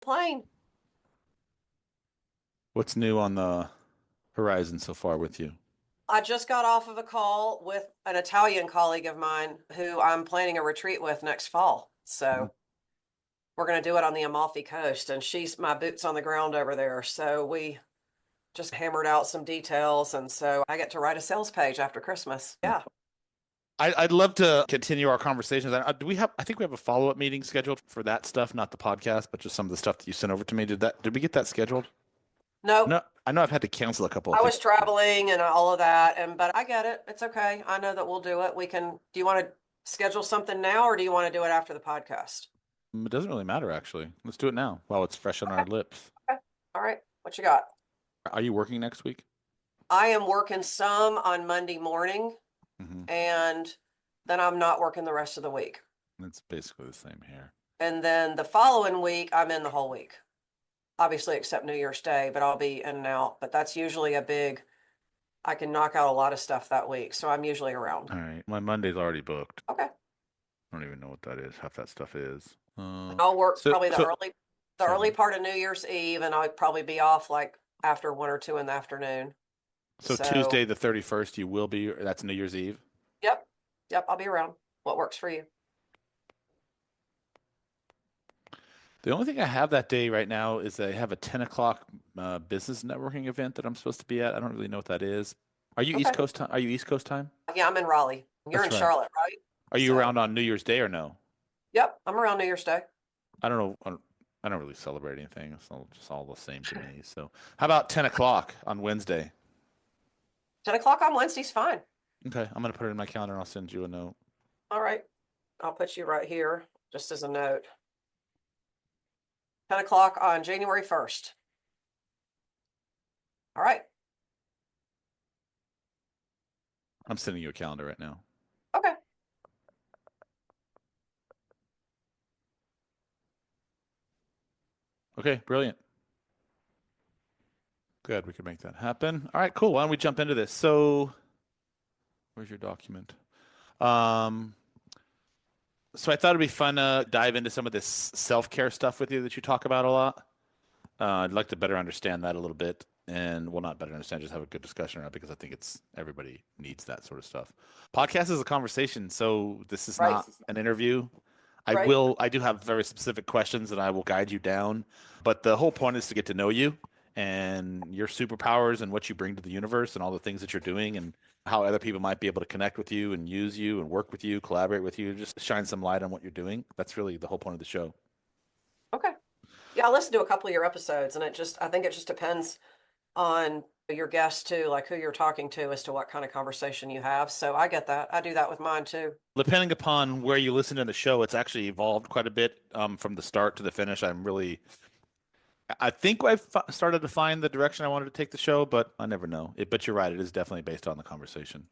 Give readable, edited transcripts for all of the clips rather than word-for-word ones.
complain. What's new on the horizon so far with you? I just got off of a call with an Italian colleague of mine who I'm planning a retreat with next fall. Mhm. So we're going to do it on the Amalfi Coast, and she's my boots on the ground over there. So we just hammered out some details, and so I get to write a sales page after Christmas. Yeah. I'd love to continue our conversations. Do we have? I think we have a follow-up meeting scheduled for that stuff, not the podcast, but just some of the stuff that you sent over to me. Did we get that scheduled? Nope. No, I know I've had to cancel a couple of I things. was traveling and all of that, but I get it. It's okay. I know that we'll do it. Do you want to schedule something now, or do you want to do it after the podcast? It doesn't really matter, actually. Let's do it now while it's fresh on our lips. Okay. All right. What you got? Are you working next week? I am working some on Monday morning, Hmm. and then I'm not working the rest of the week. It's basically the same here. And then the following week, I'm in the whole week. Obviously, except New Year's Day, but I'll be in and out. But that's usually I can knock out a lot of stuff that week. So I'm usually around. All right, my Monday's already booked. Okay. I don't even know what that is. Half that stuff is. I'll work So, probably so the sorry. early part of New Year's Eve, and I'll probably be off like after 1 or 2 in the afternoon. So So, Tuesday the 31st, you will be. That's New Year's Eve. yep, yep, I'll be around. What works for you? The only thing I have that day right now is I have a 10 o'clock business networking event that I'm supposed to be at. I don't really know what that is. Are you East Okay. Coast time? Are you East Coast time? Yeah, I'm in Raleigh. You're in That's right. Charlotte, right? Are you So, around on New Year's Day or no? yep, I'm around New Year's Day. I don't know. I don't really celebrate anything. It's all just all the same to me. So how about 10 o'clock on Wednesday? 10 o'clock on Wednesday's fine. Okay, I'm gonna put it in my calendar and I'll send you a note. All right. I'll put you right here just as a note. 10 o'clock on January 1st. All right. I'm sending you a calendar right now. Okay. Okay, brilliant. Good, we can make that happen. All right, cool. Why don't we jump into this? So, where's your document? Um, so I thought it'd be fun to dive into some of this self-care stuff with you that you talk about a lot. I'd like to better understand that a little bit, and well, not better understand, just have a good discussion around it because I think it's everybody needs that sort of stuff. Podcast is a conversation, so this is Right. not an interview. Right. I do have very specific questions that I will guide you down, but the whole point is to get to know you and your superpowers and what you bring to the universe and all the things that you're doing and how other people might be able to connect with you and use you and work with you, collaborate with you, just shine some light on what you're doing. That's really the whole point of the show. Okay. Yeah, I listened to a couple of your episodes, and I think it just depends on your guests too, like who you're talking to as to what kind of conversation you have. So I get that. I do that with mine too. Depending upon where you listen to the show, it's actually evolved quite a bit from the start to the finish. I think I've started to find the direction I wanted to take the show, but I never know. But you're right; it is definitely based on the conversation.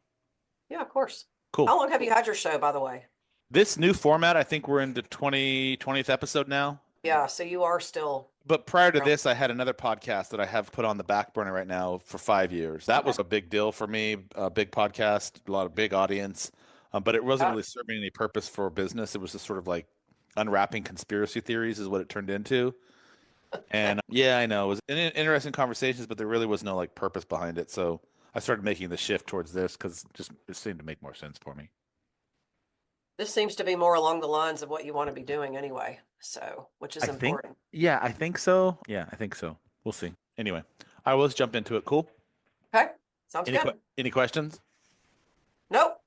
Yeah, of course. Cool. How long have you had your show, by the way? This new format, I think we're into 20th episode now. Yeah, so you are still. But prior to this, I had another podcast that I have put on the back burner right now for 5 years. That Okay. was a big deal for me, a big podcast, a lot of big audience, but it wasn't Yeah. really serving any purpose for business. It was just sort of like unwrapping conspiracy theories, is what it turned into. And yeah, I know it was interesting conversations, but there really was no like purpose behind it. So I started making the shift towards this because just it seemed to make more sense for me. This seems to be more along the lines of what you want to be doing anyway. So, which is I think, important. yeah, I think so. Yeah, I think so. We'll see. Anyway, I will just jump into it. Cool. Okay. Sounds Any good. any questions? Nope.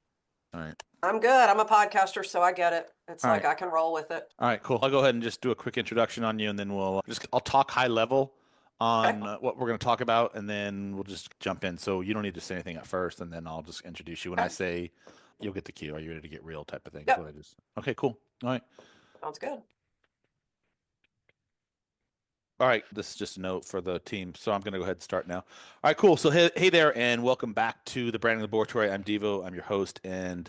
All right. I'm good. I'm a podcaster, so I get it. It's All like right. I can roll with it. All right, cool. I'll go ahead and just do a quick introduction on you, and then I'll talk high level Okay. on what we're going to talk about, and then we'll just jump in. So you don't need to say anything at first, and then I'll just introduce you. When I Okay. say, you'll get the cue. Are you ready to get real? Type of thing. Is Yep. what I just. Okay, cool. All right. Sounds good. All right, this is just a note for the team, so I'm going to go ahead and start now. All right, cool. So hey there, and welcome back to the Branding Laboratory. I'm Devo. I'm your host, and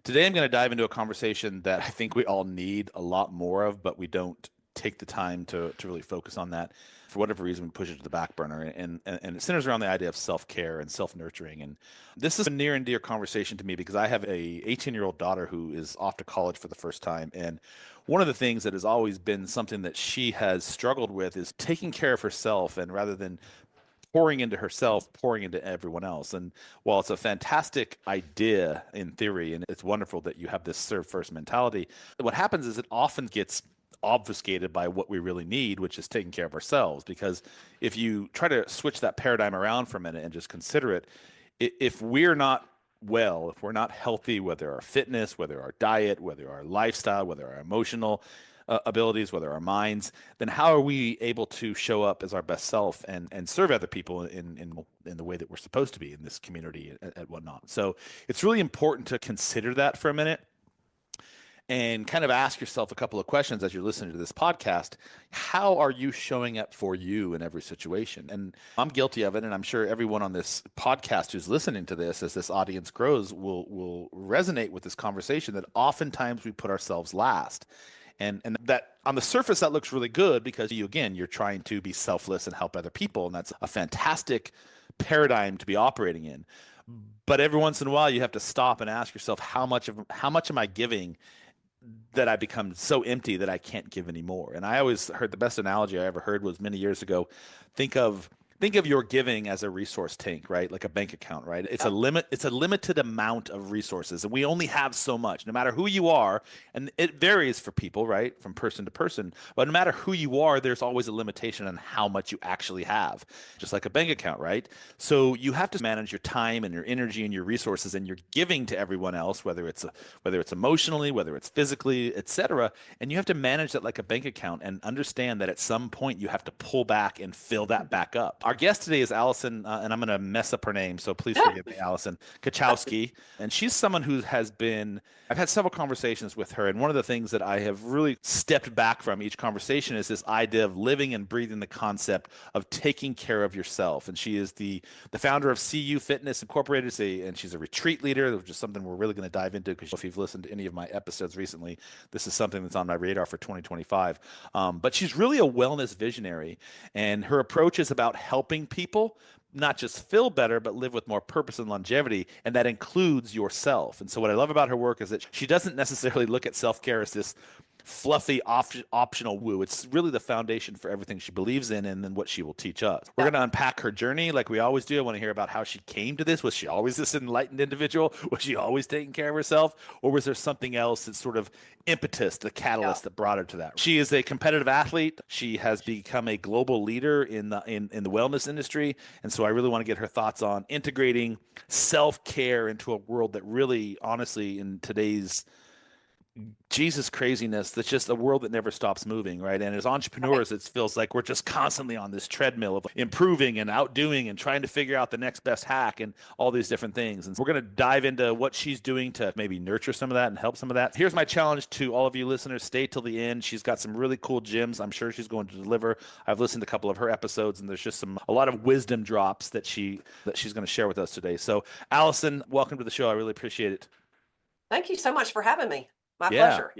today I'm going to dive into a conversation that I think we all need a lot more of, but we don't take the time to really focus on that. For whatever reason, we push it to the back burner, and it centers around the idea of self-care and self-nurturing. And this is a near and dear conversation to me because I have a 18-year-old daughter who is off to college for the first time. And one of the things that has always been something that she has struggled with is taking care of herself, and rather than pouring into herself, pouring into everyone else. And while it's a fantastic idea in theory, and it's wonderful that you have this serve first mentality, what happens is it often gets obfuscated by what we really need, which is taking care of ourselves. Because if you try to switch that paradigm around for a minute and just consider it, if we're not well, if we're not healthy, whether our fitness, whether our diet, whether our lifestyle, whether our emotional abilities, whether our minds, then how are we able to show up as our best self and serve other people in the way that we're supposed to be in this community and whatnot? So it's really important to consider that for a minute and kind of ask yourself a couple of questions as you're listening to this podcast. How are you showing up for you in every situation? And I'm guilty of it, and I'm sure everyone on this podcast who's listening to this, as this audience grows, will resonate with this conversation that oftentimes we put ourselves last. And that on the surface, that looks really good because you're trying to be selfless and help other people. And that's a fantastic paradigm to be operating in. But every once in a while, you have to stop and ask yourself, how much am I giving that I become so empty that I can't give anymore? And I always heard the best analogy I ever heard was many years ago. Think of your giving as a resource tank, right? Like a bank account, right? It's a limited amount of resources, and we only have so much, no matter who you are. And it varies for people, right? From person to person. But no matter who you are, there's always a limitation on how much you actually have, just like a bank account, right? So you have to manage your time and your energy and your resources and your giving to everyone else, whether it's emotionally, whether it's physically, etc. And you have to manage that like a bank account and understand that at some point you have to pull back and fill that back up. Our guest today is Alison, and I'm going to mess up her name, so please forgive me, Alison Katschkowsky. And she's someone who I've had several conversations with her, and one of the things that I have really stepped back from each conversation is this idea of living and breathing the concept of taking care of yourself. And she is the founder of CU Fitness Incorporated, and she's a retreat leader, which is something we're really going to dive into because if you've listened to any of my episodes recently, this is something that's on my radar for 2025. But she's really a wellness visionary, and her approach is about helping people not just feel better, but live with more purpose and longevity. And that includes yourself. And so what I love about her work is that she doesn't necessarily look at self-care as this fluffy optional woo. It's really the foundation for everything she believes in and then what she will teach us. We're going to unpack her journey like we always do. I want to hear about how she came to this. Was she always this enlightened individual? Was she always taking care of herself? Or was there something else that sort of impetus, the catalyst that brought her to that? She is a competitive athlete. She has become a global leader in the wellness industry. And so I really want to get her thoughts on integrating self-care into a world that really, honestly, in today's Jesus craziness, that's just a world that never stops moving, right? And as entrepreneurs, it feels like we're just constantly on this treadmill of improving and outdoing and trying to figure out the next best hack and all these different things. And we're going to dive into what she's doing to maybe nurture some of that and help some of that. Here's my challenge to all of you listeners. Stay till the end. She's got some really cool gems I'm sure she's going to deliver. I've listened to a couple of her episodes, and there's just a lot of wisdom drops that she's going to share with us today. So Alison, welcome to the show. I really appreciate it. Thank you so much for having me. My Yeah. pleasure.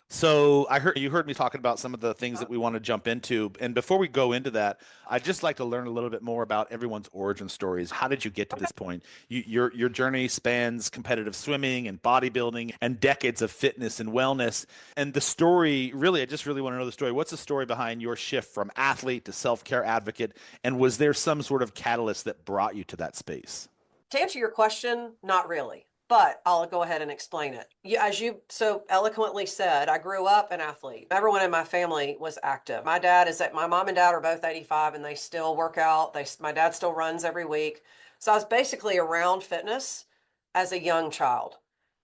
So you heard me talking about some of the things that we want to jump into. And before we go into that, I'd just like to learn a little bit more about everyone's origin stories. How did you get to this point? Your journey spans competitive swimming and bodybuilding and decades of fitness and wellness. And the story, really, I just really want to know the story. What's the story behind your shift from athlete to self-care advocate? And was there some sort of catalyst that brought you to that space? To answer your question, not really. But I'll go ahead and explain it. As you so eloquently said, I grew up an athlete. Everyone in my family was active. My mom and dad are both 85 and they still work out. My dad still runs every week. So I was basically around fitness as a young child.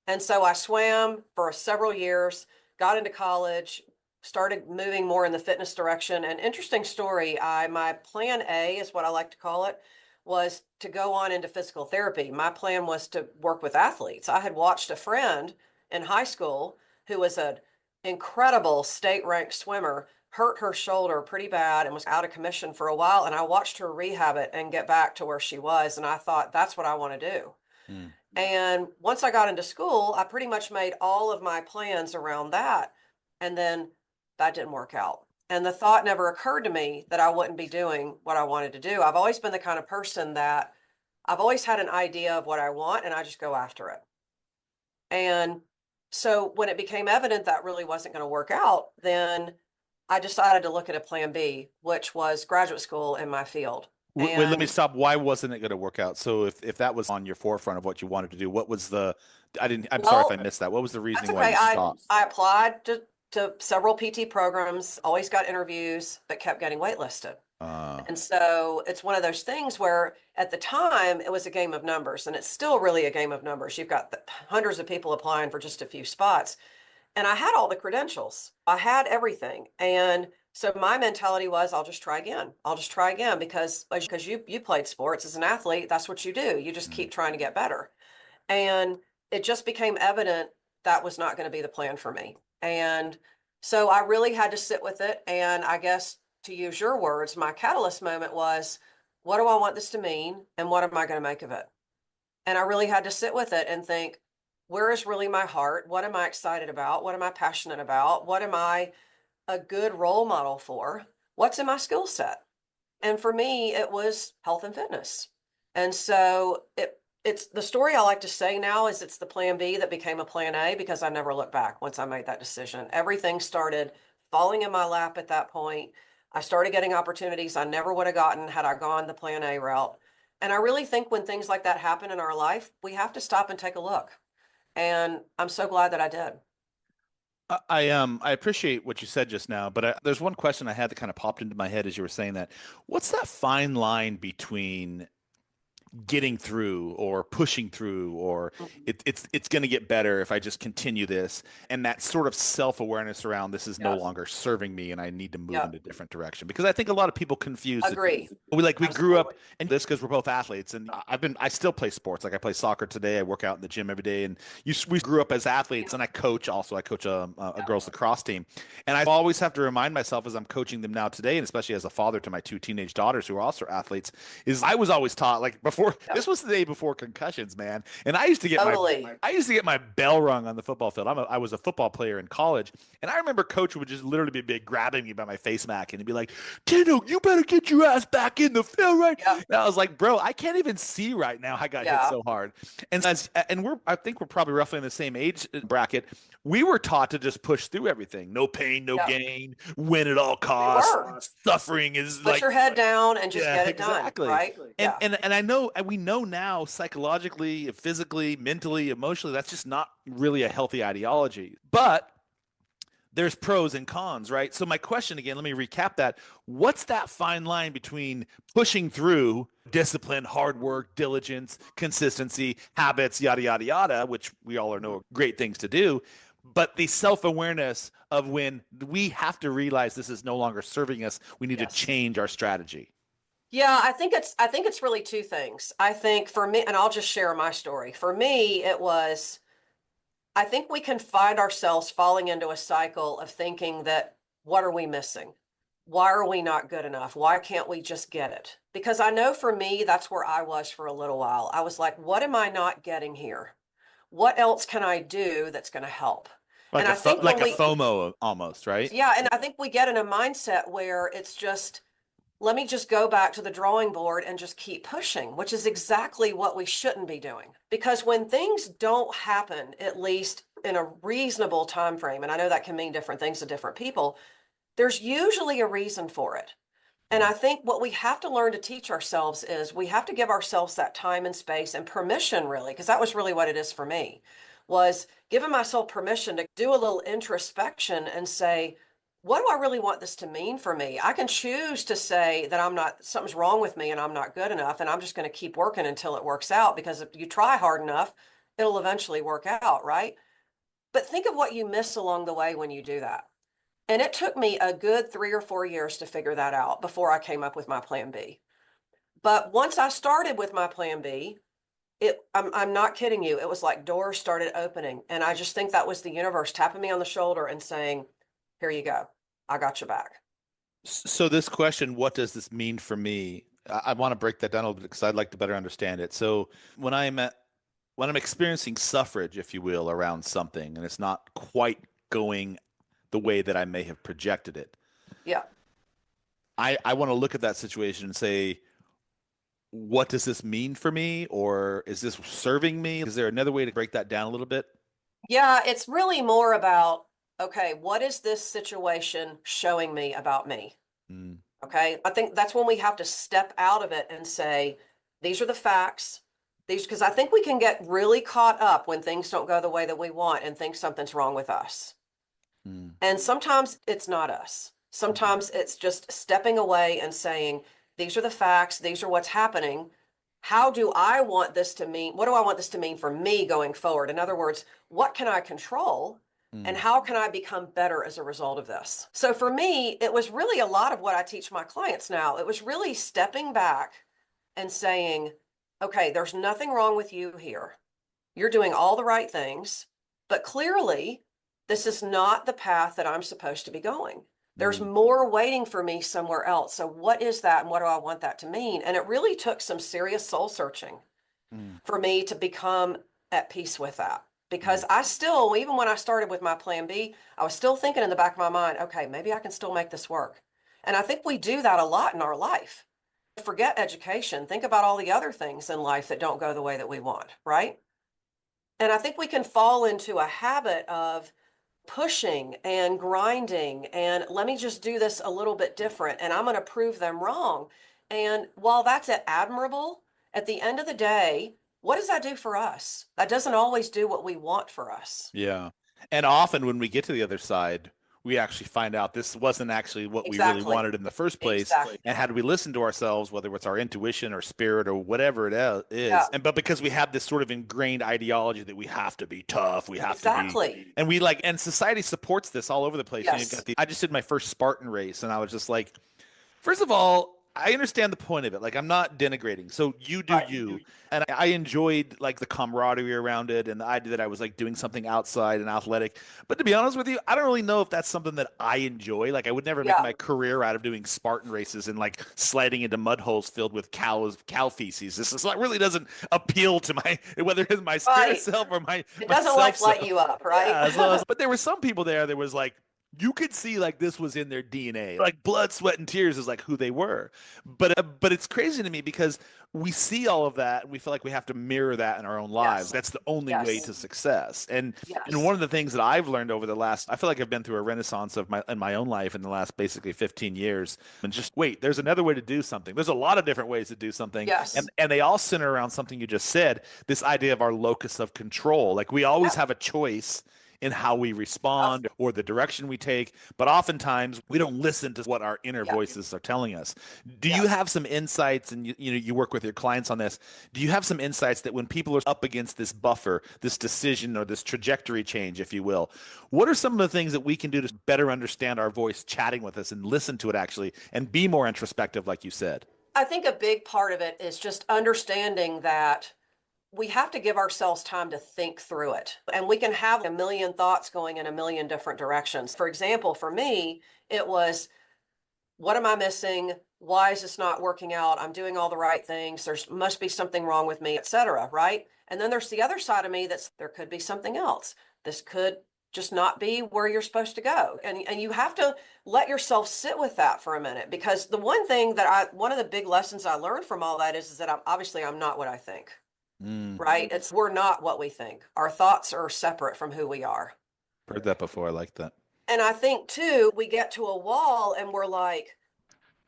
And so I swam for several years, got into college, started moving more in the fitness direction. An interesting story, my plan A is what I like to call it, was to go on into physical therapy. My plan was to work with athletes. I had watched a friend in high school who was an incredible state-ranked swimmer, hurt her shoulder pretty bad and was out of commission for a while. And I watched her rehab it and get back to where she was. And I thought, that's what I want to do. Mm. And once I got into school, I pretty much made all of my plans around that. And then that didn't work out. And the thought never occurred to me that I wouldn't be doing what I wanted to do. I've always been the kind of person that I've always had an idea of what I want and I just go after it. And so when it became evident that really wasn't going to work out, then I decided to look at a plan B, which was graduate school in my field. Wait, let me And stop. Why wasn't it going to work out? So if that was on your forefront of what you wanted to do, what was the, I'm sorry if I well, missed that. What was the that's reasoning why okay. you stopped? I applied to several PT programs, always got interviews, but kept getting waitlisted. Uh, And so it's one of those things where at the time it was a game of numbers, and it's still really a game of numbers. You've got hundreds of people applying for just a few spots. And I had all the credentials, I had everything. And so my mentality was, I'll just try again. I'll just try again because you played sports as an athlete. That's what you do. You just mm. keep trying to get better. And it just became evident that was not going to be the plan for me. And so I really had to sit with it. And I guess to use your words, my catalyst moment was, what do I want this to mean? And what am I going to make of it? And I really had to sit with it and think, where is really my heart? What am I excited about? What am I passionate about? What am I a good role model for? What's in my skill set? And for me, it was health and fitness. And so it's the story I like to say now is it's the plan B that became a plan A because I never looked back once I made that decision. Everything started falling in my lap at that point. I started getting opportunities I never would have gotten had I gone the plan A route. And I really think when things like that happen in our life, we have to stop and take a look. And I'm so glad that I did. I appreciate what you said just now, but there's one question I had that kind of popped into my head as you were saying that. What's that fine line between getting through or pushing through or Mhm. it's going to get better if I just continue this, and that sort of self-awareness around this is no Yep. longer serving me and I need to move in a Yep. different direction, because I think a lot of people confuse the two. Agree. We grew up Absolutely. and this because we're both athletes, and I still play sports. Like I play soccer today, I work out in the gym every day, and we grew up as athletes, and I coach also. I coach a Yep. girls lacrosse team, and I always have to remind myself as I'm coaching them now today, and especially as a father to my two teenage daughters who are also athletes, is I was always taught, like, before this Yep. was the day before concussions, man. And Totally. I used to get my bell rung on the football field. I was a football player in college, and I remember coach would just literally be big, grabbing me by my face mask, and he'd be like, "Tino, you better get your ass back in the field, right?" Yep. And I was like, "Bro, I can't even see right now. I got hit Yeah. so hard." And I think we're probably roughly in the same age bracket. We were taught to just push through everything. No pain, no Yep. gain, win at all We costs. were. Suffering is Put like, your head down and just yeah, get it done, exactly. right? And Yeah. and I know, and we know now psychologically, physically, mentally, emotionally, that's just not really a healthy ideology. But there's pros and cons, right? So my question again, let me recap that. What's that fine line between pushing through discipline, hard work, diligence, consistency, habits, yada yada yada, which we all know are great things to do, but the self-awareness of when we have to realize this is no longer serving us, we need to Yes. change our strategy. Yeah, I think it's really two things. I think for me, and I'll just share my story. For me, it was I think we can find ourselves falling into a cycle of thinking that what are we missing? Why are we not good enough? Why can't we just get it? Because I know for me, that's where I was for a little while. I was like, what am I not getting here? What else can I do that's going to help? And I think Like when a we, FOMO almost, right? yeah, and I think we get in a mindset where it's just, let me just go back to the drawing board and just keep pushing, which is exactly what we shouldn't be doing. Because when things don't happen, at least in a reasonable time frame, and I know that can mean different things to different people, there's usually a reason for it. And I think what we have to learn to teach ourselves is we have to give ourselves that time and space and permission, really, because that was really what it is for me, was giving myself permission to do a little introspection and say, what do I really want this to mean for me? I can choose to say that I'm not, something's wrong with me and I'm not good enough, and I'm just going to keep working until it works out, because if you try hard enough, it'll eventually work out, right? But think of what you miss along the way when you do that. And it took me a good 3 or 4 years to figure that out before I came up with my plan B. But once I started with my plan B, I'm not kidding you. It was like doors started opening. And I just think that was the universe tapping me on the shoulder and saying, here you go. I got your back. So this question, what does this mean for me? I want to break that down a little bit because I'd like to better understand it. So when when I'm experiencing suffrage, if you will, around something, and it's not quite going the way that I may have projected it. Yeah. I want to look at that situation and say, what does this mean for me? Or is this serving me? Is there another way to break that down a little bit? Yeah, it's really more about, okay, what is this situation showing me about me? Mm, Okay. I think that's when we have to step out of it and say, these are the facts. These, because I think we can get really caught up when things don't go the way that we want and think something's wrong with us. mm, And sometimes it's not us. Sometimes it's just stepping away and saying, these are the facts, these are what's happening. How do I want this to mean? What do I want this to mean for me going forward? In other words, what can I control? And mm, how can I become better as a result of this? So for me, it was really a lot of what I teach my clients now. It was really stepping back and saying, okay, there's nothing wrong with you here. You're doing all the right things, but clearly this is not the path that I'm supposed to be going. There's mm, more waiting for me somewhere else. So what is that and what do I want that to mean? And it really took some serious soul searching mm, for me to become at peace with that. mm. Because I still, even when I started with my plan B, I was still thinking in the back of my mind, okay, maybe I can still make this work. And I think we do that a lot in our life. Forget education. Think about all the other things in life that don't go the way that we want, right? And I think we can fall into a habit of pushing and grinding and let me just do this a little bit different and I'm going to prove them wrong. And while that's admirable, at the end of the day, what does that do for us? That doesn't always do what we want for us. Yeah. And often when we get to the other side, we actually find out this wasn't actually what we really Exactly. wanted in the first place. Exactly. And had we listened to ourselves, whether it's our intuition or spirit or whatever Yeah, is, and but because we have this sort of ingrained ideology that we have to be tough, we have to be, exactly. and we like, and society supports this all over the place. You know, you've Yes. got I just did my first Spartan race, and I was just like, first of all, I understand the point of it. Like, I'm not denigrating. So you do Right. you. And I enjoyed like the camaraderie around it and the idea that I was like doing something outside and athletic. But to be honest with you, I don't really know if that's something that I enjoy. Like, I would never make Yeah. my career out of doing Spartan races and like sliding into mud holes filled with cow feces. This is like really doesn't appeal to my, whether it's my spirit Right. self or It my doesn't self like light self. you up, right? Yeah, but there were some people there that was like, you could see like this was in their DNA. Like blood, sweat, and tears is like who they were. But it's crazy to me because we see all of that and we feel like we have to mirror that in our own lives. Yes. That's the only way Yes. to success. And Yes. one of the things that I've learned over the last, I feel like I've been through a renaissance of my in my own life in the last basically 15 years. And just wait, there's another way to do something. There's a lot of different ways to do something. Yes. And they all center around something you just said, this idea of our locus of control. Like we always Yeah. have a choice in how we Yes. respond or the direction we take, but oftentimes we don't listen to what our inner Yeah. voices are telling us. Do you Yes. have some insights, and you work with your clients on this? Do you have some insights that when people are up against this buffer, this decision or this trajectory change, if you will, what are some of the things that we can do to better understand our voice chatting with us and listen to it actually and be more introspective, like you said? I think a big part of it is just understanding that we have to give ourselves time to think through it. And we can have a million thoughts going in a million different directions. For example, for me, it was, what am I missing? Why is this not working out? I'm doing all the right things. There's must be something wrong with me, etc. Right? And then there's the other side of me that's there could be something else. This could just not be where you're supposed to go. And you have to let yourself sit with that for a minute because the one of the big lessons I learned from all that is that I'm not what I think. Mm, Right? It's we're not what we think. Our thoughts are separate from who we are. heard that before. I like that. And I think too, we get to a wall and we're like,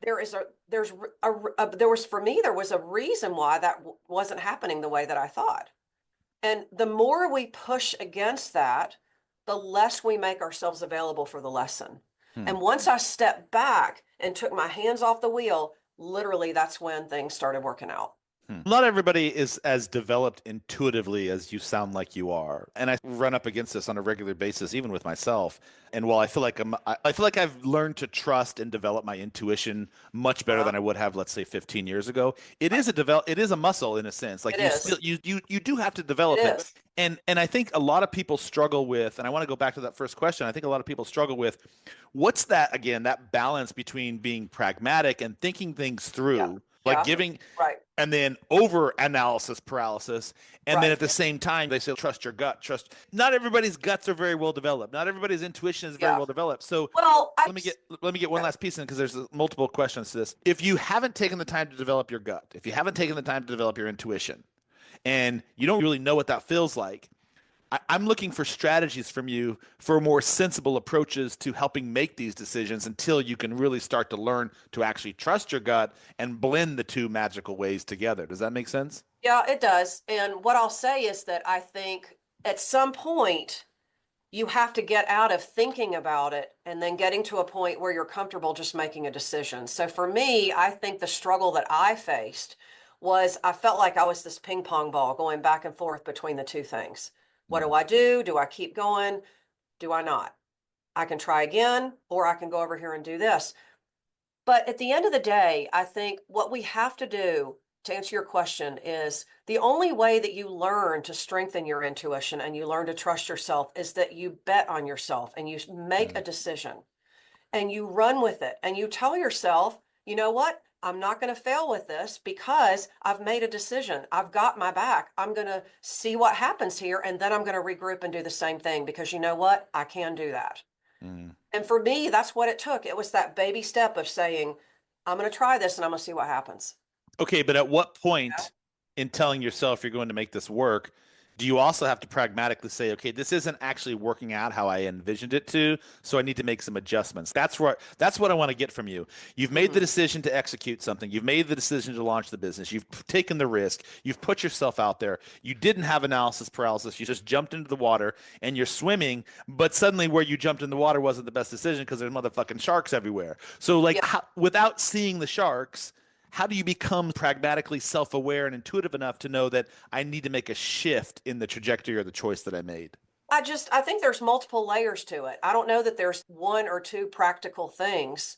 there is a there's a there was for me there was a reason why that wasn't happening the way that I thought. And the more we push against that, the less we make ourselves available for the lesson. Hmm. And once I stepped back and took my hands off the wheel, literally that's when things started working out. Not everybody is as developed intuitively as you sound like you are. And I run up against this on a regular basis, even with myself. And while I feel like I've learned to trust and develop my intuition much better than I would have, let's say, 15 years ago. It is a muscle in a sense. Like It you is. still, you do have to It develop it. is. And I think a lot of people struggle with, and I want to go back to that first question. I think a lot of people struggle with what's that again, that balance between being pragmatic and thinking things Yeah. through, like Yeah. giving Right. and then over analysis paralysis. And then Right. at the same time, they say, trust your gut. Trust. Not everybody's guts are very well developed. Not everybody's intuition is very Yeah. well developed. So Well, let me get one okay. last piece in because there's multiple questions to this. If you haven't taken the time to develop your gut, if you haven't taken the time to develop your intuition, and you don't really know what that feels like, I'm looking for strategies from you for more sensible approaches to helping make these decisions until you can really start to learn to actually trust your gut and blend the two magical ways together. Does that make sense? Yeah, it does. And what I'll say is that I think at some point you have to get out of thinking about it and then getting to a point where you're comfortable just making a decision. So for me, I think the struggle that I faced was I felt like I was this ping pong ball going back and forth between the two things. What do Mm, I do? Do I keep going? Do I not? I can try again, or I can go over here and do this. But at the end of the day, I think what we have to do to answer your question is the only way that you learn to strengthen your intuition and you learn to trust yourself is that you bet on yourself and you make a mm, decision and you run with it and you tell yourself, you know what? I'm not going to fail with this because I've made a decision. I've got my back. I'm going to see what happens here and then I'm going to regroup and do the same thing because you know what? I can do that. mm. And for me, that's what it took. It was that baby step of saying, I'm going to try this and I'm going to see what happens. Okay, but at what Yeah. point in telling yourself you're going to make this work, do you also have to pragmatically say, okay, this isn't actually working out how I envisioned it to, so I need to make some adjustments. That's what I want to get from you. You've made the Hmm. decision to execute something. You've made the decision to launch the business. You've taken the risk. You've put yourself out there. You didn't have analysis paralysis. You just jumped into the water and you're swimming, but suddenly where you jumped in the water wasn't the best decision because there's motherfucking sharks everywhere. So like Yeah. without seeing the sharks, how do you become pragmatically self-aware and intuitive enough to know that I need to make a shift in the trajectory or the choice that I made? I think there's multiple layers to it. I don't know that there's one or two practical things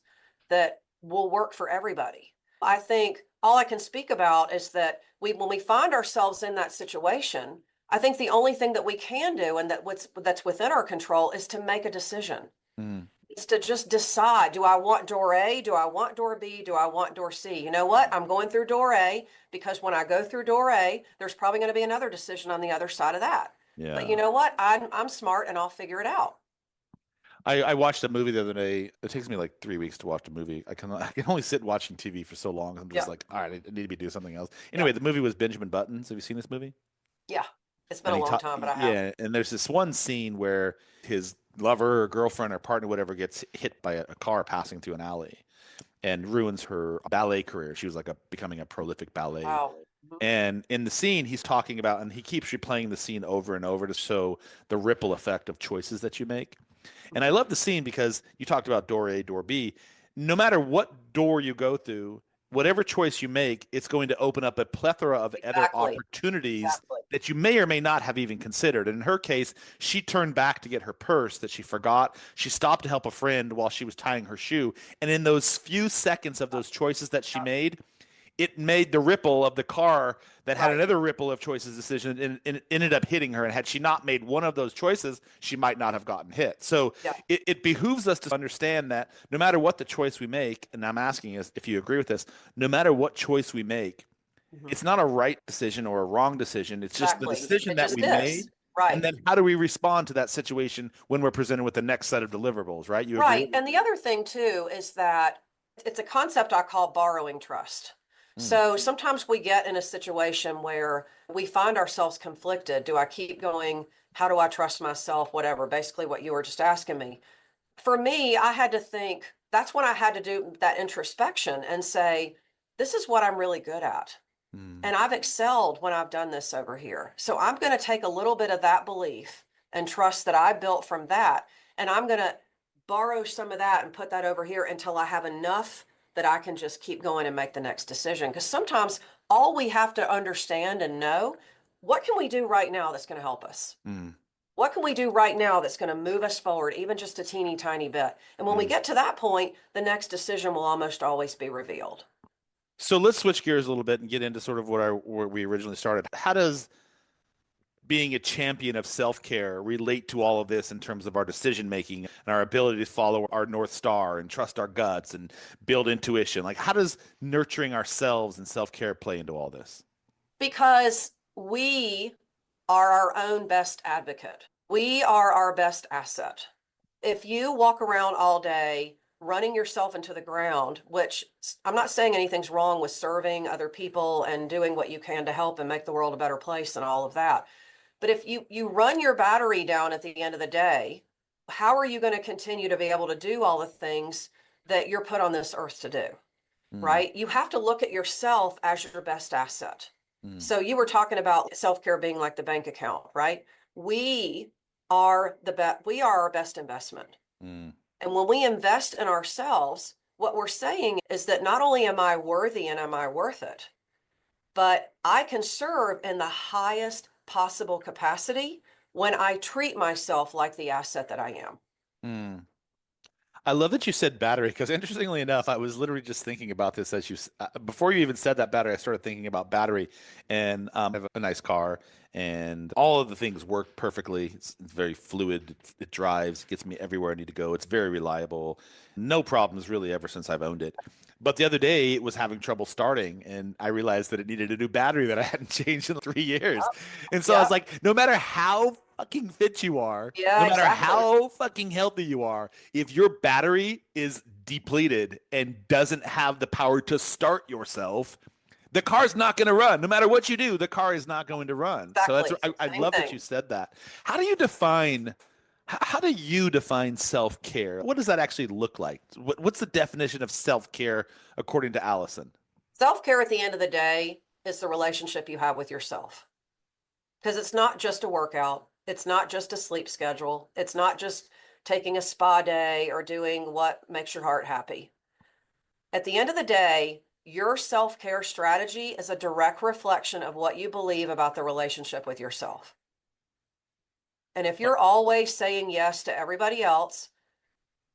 that will work for everybody. I think all I can speak about is that when we find ourselves in that situation, I think the only thing that we can do and that's within our control is to make a decision. Mm. It's to just decide, do I want door A? Do I want door B? Do I want door C? You know what? I'm going through door A because when I go through door A, there's probably going to be another decision on the other side of that. But you Yeah. know what? I'm smart and I'll figure it out. I watched a movie the other day. It takes me like 3 weeks to watch a movie. I can only sit watching TV for so long. I'm just Yeah. like, all right, I need to be doing something else. Yeah. Anyway, the movie was Benjamin Buttons. Have you seen this movie? Yeah. It's been And a he long taught, time, but I have. yeah. And there's this one scene where his lover or girlfriend or partner, whatever, gets hit by a car passing through an alley and ruins her ballet career. She was like becoming a prolific ballet. Wow. Mhm. And in the scene, he's talking about, and he keeps replaying the scene over and over to show the ripple effect of choices that you make. And I love the scene because you talked about door A, door B. No matter what door you go through, whatever choice you make, it's going to open up a plethora of other Exactly. opportunities Exactly. that you may or may not have even considered. And in her case, she turned back to get her purse that she forgot. She stopped to help a friend while she was tying her shoe. And in those few seconds of those choices that she Yeah. made, it made the ripple of the car that had Right. another ripple of choices decision and it ended up hitting her. And had she not made one of those choices, she might not have gotten hit. So Yeah. it behooves us to understand that no matter what the choice we make, and I'm asking is if you agree with this, no matter what choice we make, Mhm. it's not a right decision or a wrong decision. It's just the Exactly. decision It that just we made. is. And Right. then how do we respond to that situation when we're presented with the next set of deliverables, right? You agree? Right. And the other thing too is that it's a concept I call borrowing trust. Mm, So sometimes we get in a situation where we find ourselves conflicted. Do I keep going? How do I trust myself? Whatever, basically what you were just asking me. For me, I had to think, that's when I had to do that introspection and say, this is what I'm really good at. mm. And I've excelled when I've done this over here. So I'm going to take a little bit of that belief and trust that I built from that. And I'm going to borrow some of that and put that over here until I have enough that I can just keep going and make the next decision. Because sometimes all we have to understand and know, what can we do right now that's going to help us? Mm, What can we do right now that's going to move us forward, even just a teeny tiny bit? And when we mm. get to that point, the next decision will almost always be revealed. So let's switch gears a little bit and get into sort of where we originally started. How does being a champion of self-care relate to all of this in terms of our decision making and our ability to follow our North Star and trust our guts and build intuition? Like, how does nurturing ourselves and self-care play into all this? Because we are our own best advocate. We are our best asset. If you walk around all day running yourself into the ground, which I'm not saying anything's wrong with serving other people and doing what you can to help and make the world a better place and all of that. But if you run your battery down at the end of the day, how are you going to continue to be able to do all the things that you're put on this earth to do? Mm, Right? You have to look at yourself as your best asset. mm, So you were talking about self-care being like the bank account, right? We we are our best investment. mm, And when we invest in ourselves, what we're saying is that not only am I worthy and am I worth it, but I can serve in the highest possible capacity when I treat myself like the asset that I am. mm. I love that you said battery because interestingly enough, I was literally just thinking about this as before you even said that battery, I started thinking about battery and I have a nice car and all of the things work perfectly. It's very fluid. It drives, gets me everywhere I need to go. It's very reliable. No problems really ever since I've owned it. But the other day it was having trouble starting and I realized that it needed a new battery that I hadn't changed in 3 years. And so I was Yep. like, no matter how fucking fit you are, Yeah, no matter exactly. how fucking healthy you are, if your battery is depleted and doesn't have the power to start yourself, the car's not going to run. No matter what you do, the car is not going to run. So Exactly. I Same love that thing. you said that. How do you define how do you define self-care? What does that actually look like? What's the definition of self-care according to Allison? Self-care at the end of the day is the relationship you have with yourself. Because it's not just a workout, it's not just a sleep schedule, it's not just taking a spa day or doing what makes your heart happy. At the end of the day, your self-care strategy is a direct reflection of what you believe about the relationship with yourself. And if you're always saying yes to everybody else,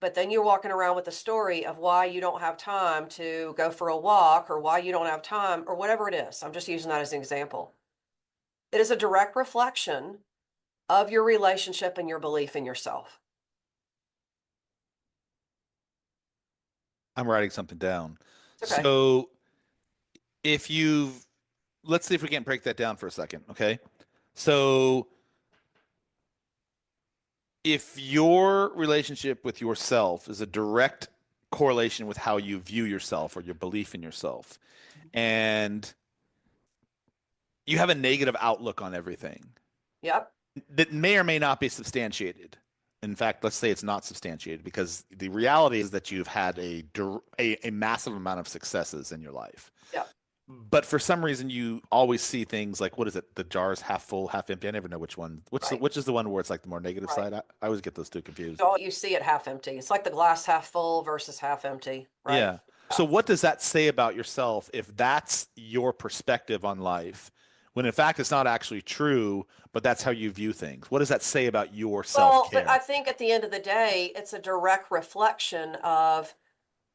but then you're walking around with a story of why you don't have time to go for a walk or why you don't have time or whatever it is, I'm just using that as an example. It is a direct reflection of your relationship and your belief in yourself. I'm writing something down. It's okay. So if you've let's see if we can't break that down for a second, okay? So if your relationship with yourself is a direct correlation with how you view yourself or your belief in yourself, and you have a negative outlook on everything Yep. that may or may not be substantiated. In fact, let's say it's not substantiated because the reality is that you've had a massive amount of successes in your life. Yep. But for some reason, you always see things like what is it? The jar is half full, half empty. I never know which one. Right. Which is the one where it's like the more negative Right. side? I always get those two confused. So you see it half empty. It's like the glass half full versus half empty, right? Yeah. Yeah. So what does that say about yourself if that's your perspective on life, when in fact it's not actually true, but that's how you view things? What does that say about your Well, but I self-care? think at the end of the day, it's a direct reflection of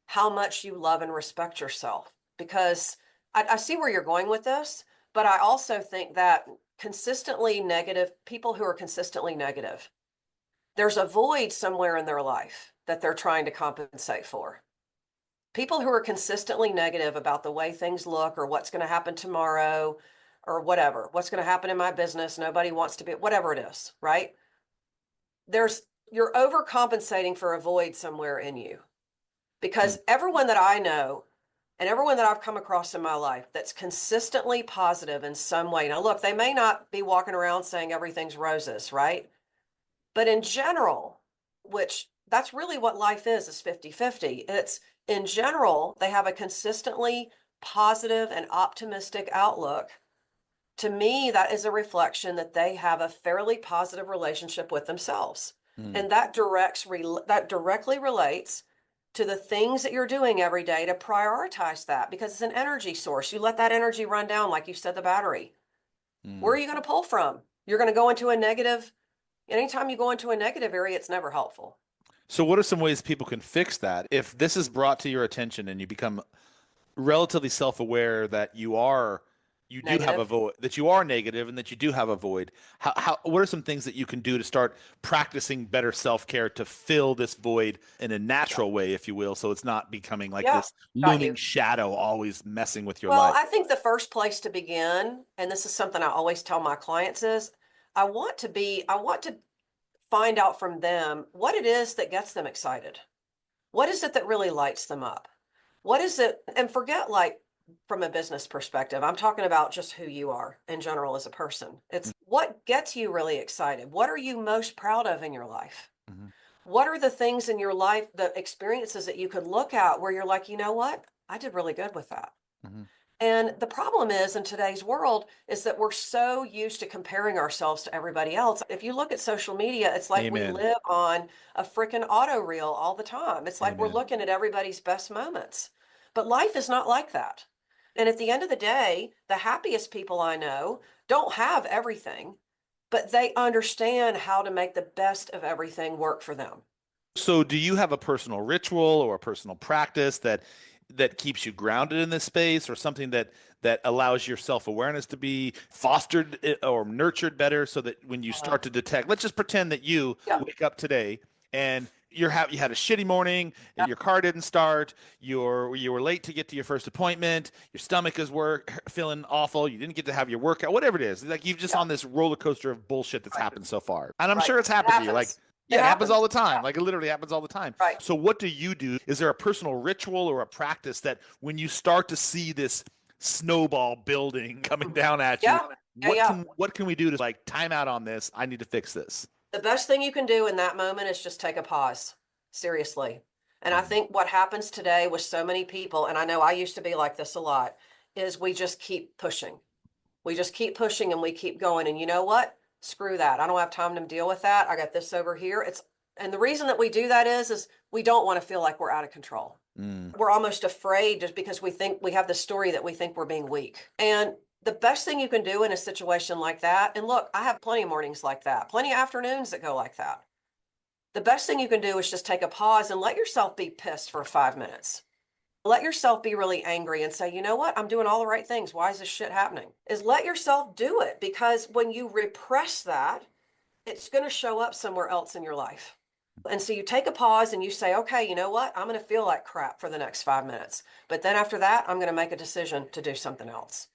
how much you love and respect yourself. Because I see where you're going with this, but I also think that consistently negative people who are consistently negative, there's a void somewhere in their life that they're trying to compensate for. People who are consistently negative about the way things look or what's going to happen tomorrow or whatever, what's going to happen in my business, nobody wants to be, whatever it is, right? There's, you're overcompensating for a void somewhere in you Mm, because everyone that I know and everyone that I've come across in my life that's consistently positive in some way. Now, look, they may not be walking around saying everything's roses, right? But in general, which that's really what life is 50-50. It's in general, they have a consistently positive and optimistic outlook. To me, that is a reflection that they have a fairly positive relationship with themselves. mm. And that directly relates to the things that you're doing every day to prioritize that because it's an energy source. You let that energy run down, like you said, the battery. Where Mm. are you going to pull from? You're going to go into a negative. Anytime you go into a negative area, it's never helpful. So what are some ways people can fix that? If this is brought to your attention and you become relatively self-aware that you do have a Negative. void, that you are negative and that you do have a void. What are some things that you can do to start practicing better self-care to fill this void in a Yeah. natural way, if you will, so it's not becoming like Yeah. this Got looming you. shadow always messing with your Well, life? I think the first place to begin, and this is something I always tell my clients, is I want to find out from them what it is that gets them excited. What is it that really lights them up? What is it? And forget like from a business perspective, I'm talking about just who you are in general as a person. It's what gets you really excited. What are you most proud of in your life? Mm-hmm. What are the things in your life, the experiences that you could look at where you're like, you know what? I did really good with that. Mm-hmm. And the problem is in today's world is that we're so used to comparing ourselves to everybody else. If you look at social media, it's like we Amen. live on a freaking auto reel all the time. It's like we're Amen. looking at everybody's best moments. But life is not like that. And at the end of the day, the happiest people I know don't have everything, but they understand how to make the best of everything work for them. So do you have a personal ritual or a personal practice that keeps you grounded in this space, or something that allows your self-awareness to be fostered or nurtured better, so that when you Uh, start to detect, let's just pretend that you yeah, wake up today and you had a shitty morning, your car didn't start, you were late to get to your first appointment, your stomach is feeling awful, you didn't get to have your workout, whatever it is. Like you've just yeah, on this roller coaster of bullshit that's right, happened so far. And I'm right. sure it's It happened to you. Like, happens. It yeah, it happens all happens. the time. Yeah, Like it literally happens all the time. right. So what do you do? Is there a personal ritual or a practice that when you start to see this snowball building coming Mhm. down at you, Yeah, yeah, yeah. what can we do to like time out on this? I need to fix this. The best thing you can do in that moment is just take a pause. Seriously. And I think what happens today with so many people, and I know I used to be like this a lot, is we just keep pushing. We just keep pushing and we keep going. And you know what? Screw that. I don't have time to deal with that. I got this over here. And the reason that we do that is we don't want to feel like we're out of control. Mm, We're almost afraid just because we think we have the story that we think we're being weak. And the best thing you can do in a situation like that, and look, I have plenty of mornings like that, plenty of afternoons that go like that. The best thing you can do is just take a pause and let yourself be pissed for 5 minutes. Let yourself be really angry and say, you know what? I'm doing all the right things. Why is this shit happening? Is let yourself do it, because when you repress that, it's going to show up somewhere else in your life. And so you take a pause and you say, okay, you know what? I'm going to feel like crap for the next 5 minutes. But then after that, I'm going to make a decision to do something else.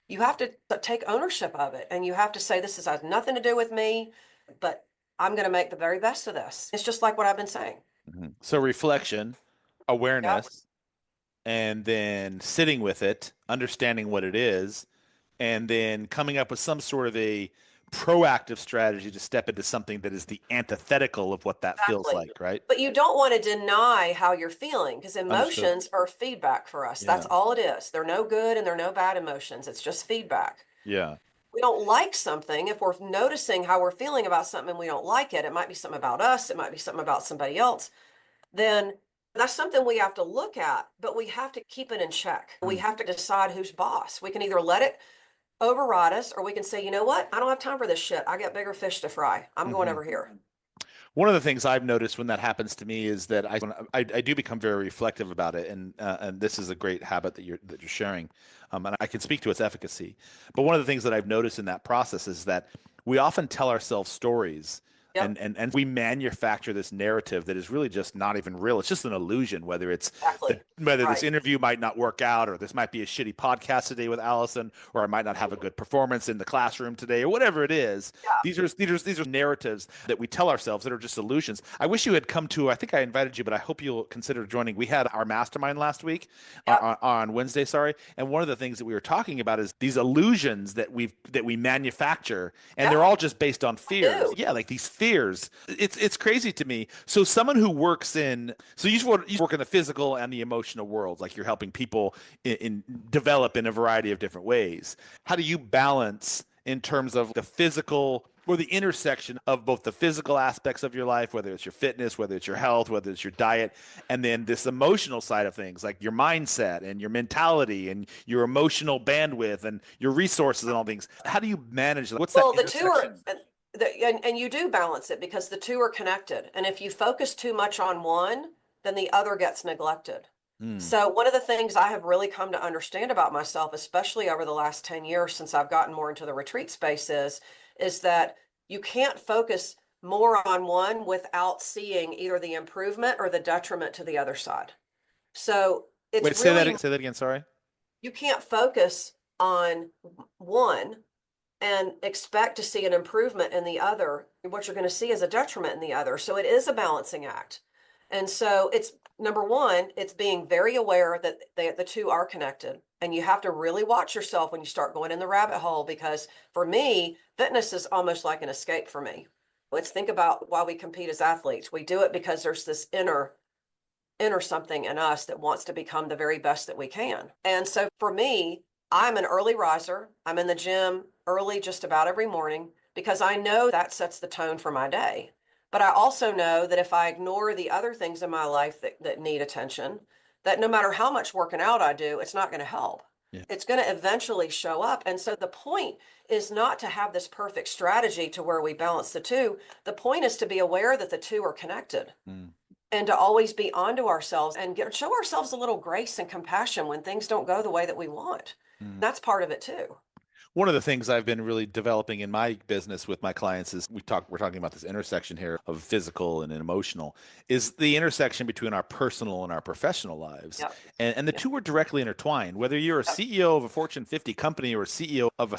You have to take ownership of it. And you have to say, has nothing to do with me, but I'm going to make the very best of this. It's just like what I've been saying. mhm. So reflection, Yep. awareness, and then sitting with it, understanding what it is, and then coming up with some sort of a proactive strategy to step into something that is the antithetical of what that feels Exactly. like, right? But you don't want to deny how you're feeling, because Understood. emotions are feedback for us. That's Yeah. all it is. They're no good and they're no bad emotions. It's just feedback. Yeah. We don't like something, if we're noticing how we're feeling about something and we don't like it, it might be something about us, it might be something about somebody else, then that's something we have to look at, but we have to keep it in check. We Mm. have to decide who's boss. We can either let it override us, or we can say, you know what? I don't have time for this shit. I got bigger fish to fry. I'm going Mhm. over here. One of the things I've noticed when that happens to me is that I do become very reflective about it, and this is a great habit that you're sharing, and I can speak to its efficacy. But one of the things that I've noticed in that process is that we often tell ourselves stories, Yep, and we manufacture this narrative that is really just not even real. It's just an illusion. exactly. Whether this Right. interview might not work out, or this might be a shitty podcast today with Allison, or I might not have a good performance in the classroom today, or whatever it is. Yeah. These are narratives that we tell ourselves that are just illusions. I wish you had come to. I think I invited you, but I hope you'll consider joining. We had our mastermind last week, Yep. on Wednesday, sorry. And one of the things that we were talking about is these illusions that we manufacture, and they're Yeah. all just based on We fears. do. Yeah, like these fears. It's crazy to me. So someone who works in so you work in the physical and the emotional worlds, like you're helping people in develop in a variety of different ways. How do you balance in terms of the physical or the intersection of both the physical aspects of your life, whether it's your fitness, whether it's your health, whether it's your diet, and then this emotional side of things, like your mindset and your mentality and your emotional bandwidth and your resources and all things? How do you manage that? What's that Well, the two are, intersection? and you do balance it because the two are connected. And if you focus too much on one, then the other gets neglected. Mm. So one of the things I have really come to understand about myself, especially over the last 10 years since I've gotten more into the retreat space is that you can't focus more on one without seeing either the improvement or the detriment to the other side. So it's Wait, say that really, say that again. Sorry. you can't focus on one and expect to see an improvement in the other. What you're going to see is a detriment in the other. So it is a balancing act. And so it's number one, it's being very aware that the two are connected. And you have to really watch yourself when you start going in the rabbit hole, because for me, fitness is almost like an escape for me. Let's think about why we compete as athletes. We do it because there's this inner something in us that wants to become the very best that we can. And so for me, I'm an early riser. I'm in the gym early just about every morning because I know that sets the tone for my day. But I also know that if I ignore the other things in my life that need attention, that no matter how much working out I do, it's not going to help. Yeah. It's going to eventually show up. And so the point is not to have this perfect strategy to where we balance the two. The point is to be aware that the two are connected. Mm. And to always be onto ourselves and show ourselves a little grace and compassion when things don't go the way that we want. Mm. That's part of it too. One of the things I've been really developing in my business with my clients is we're talking about this intersection here of physical and emotional, is the intersection between our personal and our professional lives. Yep. And the Yep. two are directly intertwined. Whether you're a Yep. CEO of a Fortune 50 company or a CEO of a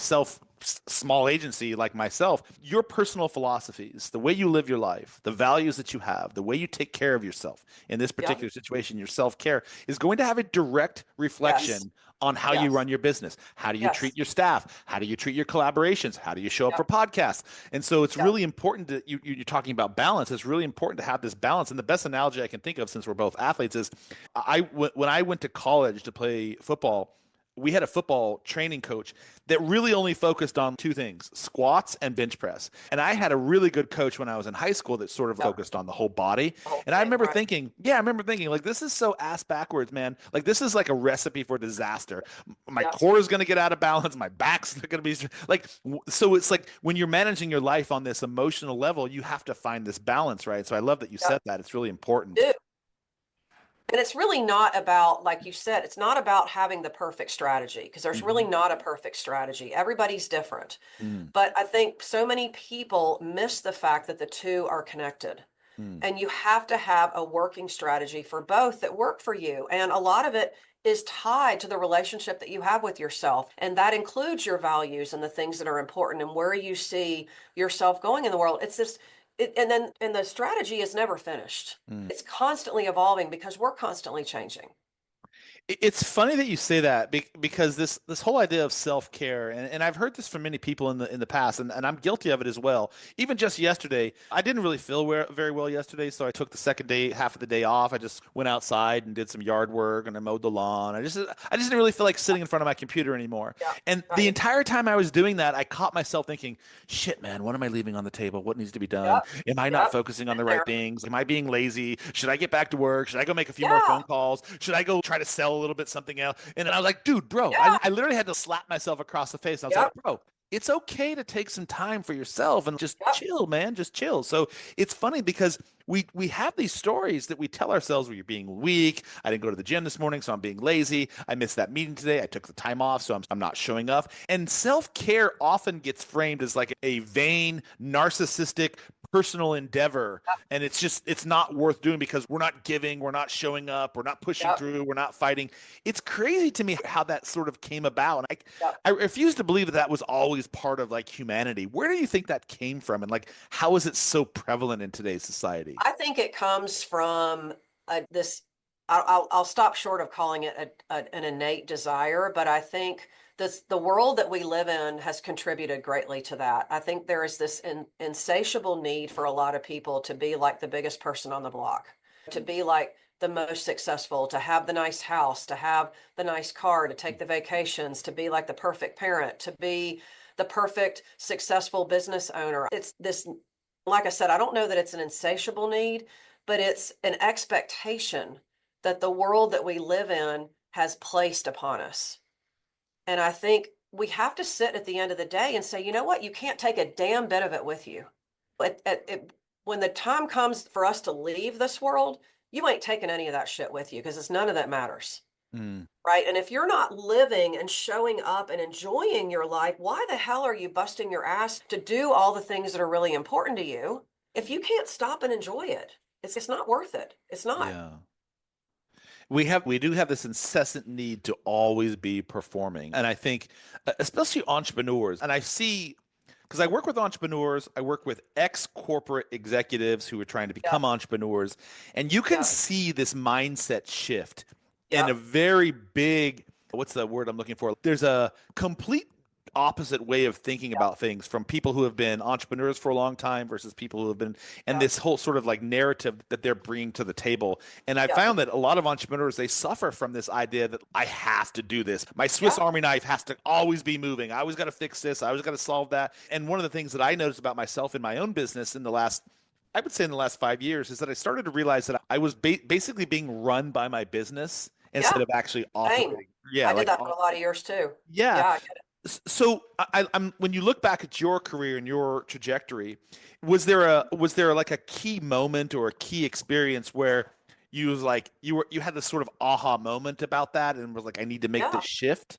small agency like myself, your personal philosophies, the way you live your life, the values that you have, the way you take care of yourself in this Yep. particular situation, your self-care is going to have a direct Yes. reflection on how you Yes. run your business. How do you Yes. treat your staff? How do you treat your collaborations? How do you show up for Yep. podcasts? And so it's Yep. really important that you're talking about balance. It's really important to have this balance. And the best analogy I can think of, since we're both athletes, is when I went to college to play football, we had a football training coach that really only focused on two things: squats and bench press. And I had a really good coach when I was in high school that sort of Yep. focused on the whole body. The whole And I thing. remember Right. thinking, like, this is so ass backwards, man. Like, this is like a recipe for disaster. My Yep. core is going to get out of balance. My back's going to be like, so it's like when you're managing your life on this emotional level, you have to find this balance, right? So I love that you Yep. said that. It's really important. Do. And it's really not about, like you said, it's not about having the perfect strategy, because there's really Mhm. not a perfect strategy. Everybody's different. Mm, But I think so many people miss the fact that the two are connected. mm, And you have to have a working strategy for both that work for you. And a lot of it is tied to the relationship that you have with yourself. And that includes your values and the things that are important and where you see yourself going in the world. It's this, and the strategy is never finished. mm. It's constantly evolving because we're constantly changing. It's funny that you say that because this whole idea of self-care, and I've heard this from many people in the past, and I'm guilty of it as well. Even just yesterday, I didn't really feel very well yesterday, so I took the second day, half of the day off. I just went outside and did some yard work and I mowed the lawn. I just didn't really feel like sitting in front of my computer anymore. Yeah. And the Right. entire time I was doing that, I caught myself thinking, shit, man, what am I leaving on the table? What needs to be done? Yep. Am I not Yep. focusing on Been the right there. things? Am I being lazy? Should I get back to work? Should I go make a few more phone Yeah. calls? Should I go try to sell a little bit something else? And then I was like, dude, bro, Yeah. I literally had to slap myself across the face. I was like, Yep. bro, it's okay to take some time for yourself and just Yep. chill, man. Just chill. So it's funny because we have these stories that we tell ourselves where you're being weak. I didn't go to the gym this morning, so I'm being lazy. I missed that meeting today. I took the time off, so I'm not showing up. And self-care often gets framed as like a vain, narcissistic, personal endeavor. And it's not worth doing because we're not giving, we're not showing up, we're not pushing Yep. through, we're not fighting. It's crazy to me how that sort of came about. And Yep. I refuse to believe that that was always part of like humanity. Where do you think that came from? And like, how is it so prevalent in today's society? I think it comes from this. I'll stop short of calling it an innate desire, but I think the world that we live in has contributed greatly to that. I think there is this insatiable need for a lot of people to be like the biggest person on the block, to be like the most successful, to have the nice house, to have the nice car, to take the vacations, to be like the perfect parent, to be the perfect successful business owner. It's this, like I said, I don't know that it's an insatiable need, but it's an expectation that the world that we live in has placed upon us. And I think we have to sit at the end of the day and say, you know what? You can't take a damn bit of it with you. When the time comes for us to leave this world, you ain't taking any of that shit with you because it's none of that matters. Mm. Right. And if you're not living and showing up and enjoying your life, why the hell are you busting your ass to do all the things that are really important to you if you can't stop and enjoy it? It's not worth it. It's not. Yeah. We do have this incessant need to always be performing. And I think especially entrepreneurs, and I see because I work with entrepreneurs, I work with ex-corporate executives who are trying to become Yep. entrepreneurs, and you can Yep. see this mindset shift in a Yep. very big, what's the word I'm looking for? There's a complete opposite way of thinking Yep. about things from people who have been entrepreneurs for a long time versus people who have been, and Yep. this whole sort of like narrative that they're bringing to the table. And I Yep. found that a lot of entrepreneurs, they suffer from this idea that I have to do this. My Swiss Yep. Army knife has to always be moving. I always got to fix this. I always got to solve that. And one of the things that I noticed about myself in my own business in the last, I would say in the last 5 years, is that I started to realize that I was basically being run by my business instead Yeah. of actually Same. operating. Yeah, I did like, that for a lot of years too. yeah. Yeah. I get it. So I'm when you look back at your career and your trajectory, was there like a key moment or a key experience where you was like you had this sort of aha moment about that and was like, I need to make Yeah. this shift?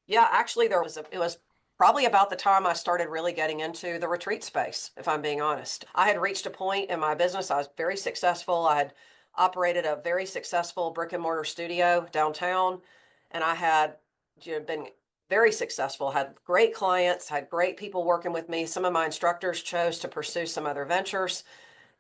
Yeah. Actually, it was probably about the time I started really getting into the retreat space, if I'm being honest. I had reached a point in my business. I was very successful. I had operated a very successful brick and mortar studio downtown, and I had been very successful, had great clients, had great people working with me. Some of my instructors chose to pursue some other ventures.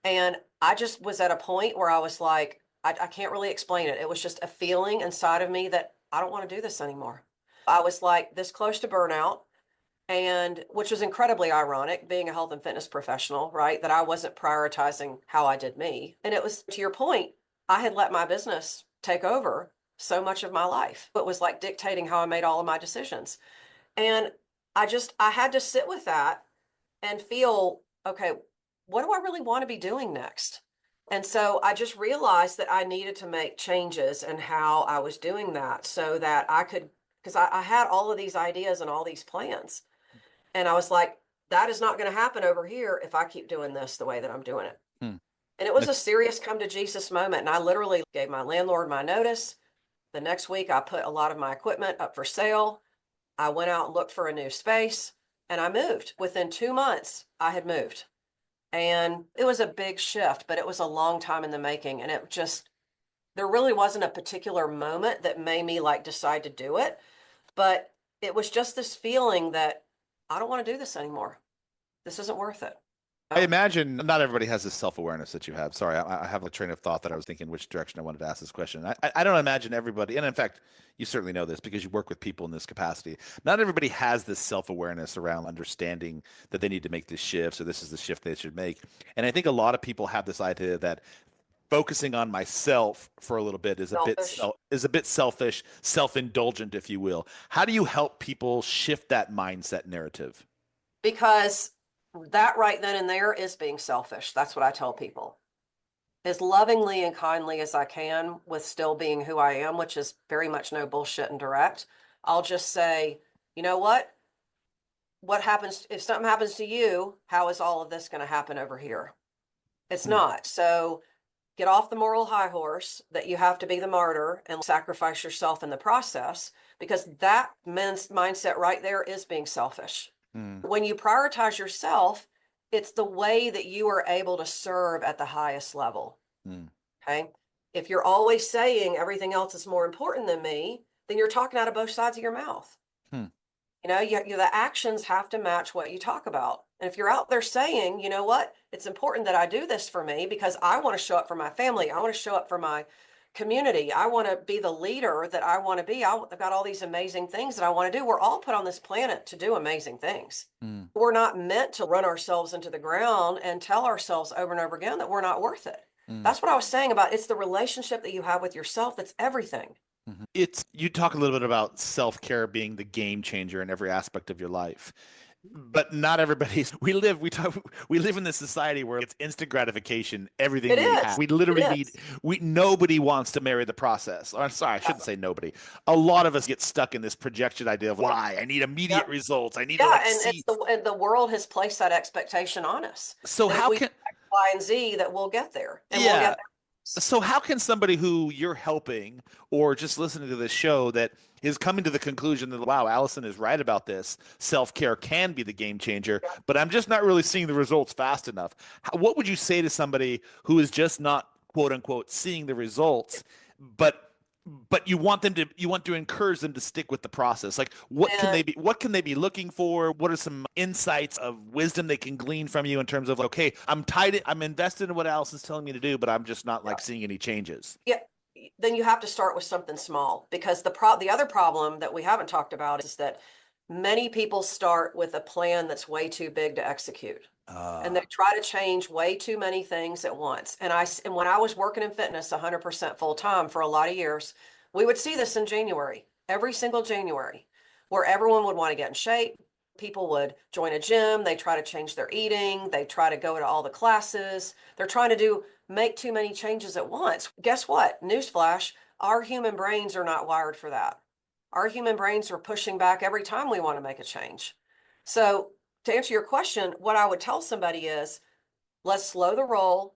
And I just was at a point where I was like, I can't really explain it. It was just a feeling inside of me that I don't want to do this anymore. I was like this close to burnout, and which was incredibly ironic being a health and fitness professional, right? That I wasn't prioritizing how I did me. And it was to your point, I had let my business take over so much of my life. It was like dictating how I made all of my decisions. And I had to sit with that and feel, okay, what do I really want to be doing next? And so I just realized that I needed to make changes in how I was doing that so that I could, because I had all of these ideas and all these plans. And I was like, that is not going to happen over here if I keep doing this the way that I'm doing it. Hmm. And it was a serious come to Jesus moment. And I literally gave my landlord my notice. The next week, I put a lot of my equipment up for sale. I went out and looked for a new space and I moved. Within 2 months, I had moved. And it was a big shift, but it was a long time in the making. And it just, there really wasn't a particular moment that made me like decide to do it. But it was just this feeling that I don't want to do this anymore. This isn't worth it. I Oh, imagine not everybody has this self-awareness that you have. Sorry, I have a train of thought that I was thinking which direction I wanted to ask this question. I don't imagine everybody, and in fact, you certainly know this because you work with people in this capacity. Not everybody has this self-awareness around understanding that they need to make this shift, so this is the shift they should make. And I think a lot of people have this idea that focusing on myself for a little bit selfish. is a bit selfish, self-indulgent, if you will. How do you help people shift that mindset narrative? Because that right then and there is being selfish. That's what I tell people. As lovingly and kindly as I can with still being who I am, which is very much no bullshit and direct. I'll just say, you know what? What happens if something happens to you? How is all of this going to happen over here? It's Hmm. not. So get off the moral high horse that you have to be the martyr and sacrifice yourself in the process, because that mindset right there is being selfish. Hmm. When you prioritize yourself, it's the way that you are able to serve at the highest level. Hmm. Okay. If you're always saying everything else is more important than me, then you're talking out of both sides of your mouth. Hmm. The actions have to match what you talk about. And if you're out there saying, you know what, it's important that I do this for me because I want to show up for my family. I want to show up for my community. I want to be the leader that I want to be. I've got all these amazing things that I want to do. We're all put on this planet to do amazing things. Hmm. We're not meant to run ourselves into the ground and tell ourselves over and over again that we're not worth it. Hmm. That's what I was saying about it's the relationship that you have with yourself that's everything. It's you talk a little bit about self-care being the game changer in every aspect of your life. But not everybody's we live in this society where it's instant gratification, everything It we have. is. We It literally need is. we nobody wants to marry the process. Or sorry, I shouldn't say nobody. A lot of us get stuck in this projection idea of why I need immediate Yep. results. I need to Yeah, like and it's see. the world has placed that expectation on us So that if how we do can X, Y, and Z, that we'll get there, and we'll yeah, get there. So how can somebody who you're helping or just listening to this show that is coming to the conclusion that, wow, Allison is right about this, self-care can be the game changer, but I'm just not really seeing the results fast enough. What would you say to somebody who is just not quote unquote seeing the results, but you want to encourage them to stick with the process? Like And what can they be looking for? What are some insights of wisdom they can glean from you in terms of like, okay, I'm invested in what Allison's telling me to do, but I'm just not yeah, like seeing any changes. yeah, then you have to start with something small, because the other problem that we haven't talked about is that many people start with a plan that's way too big to execute. And they Uh, try to change way too many things at once. And when I was working in fitness 100% full time for a lot of years, we would see this in January, every single January, where everyone would want to get in shape. People would join a gym. They try to change their eating. They try to go to all the classes. They're trying to make too many changes at once. Guess what? Newsflash, our human brains are not wired for that. Our human brains are pushing back every time we want to make a change. So to answer your question, what I would tell somebody is, let's slow the roll.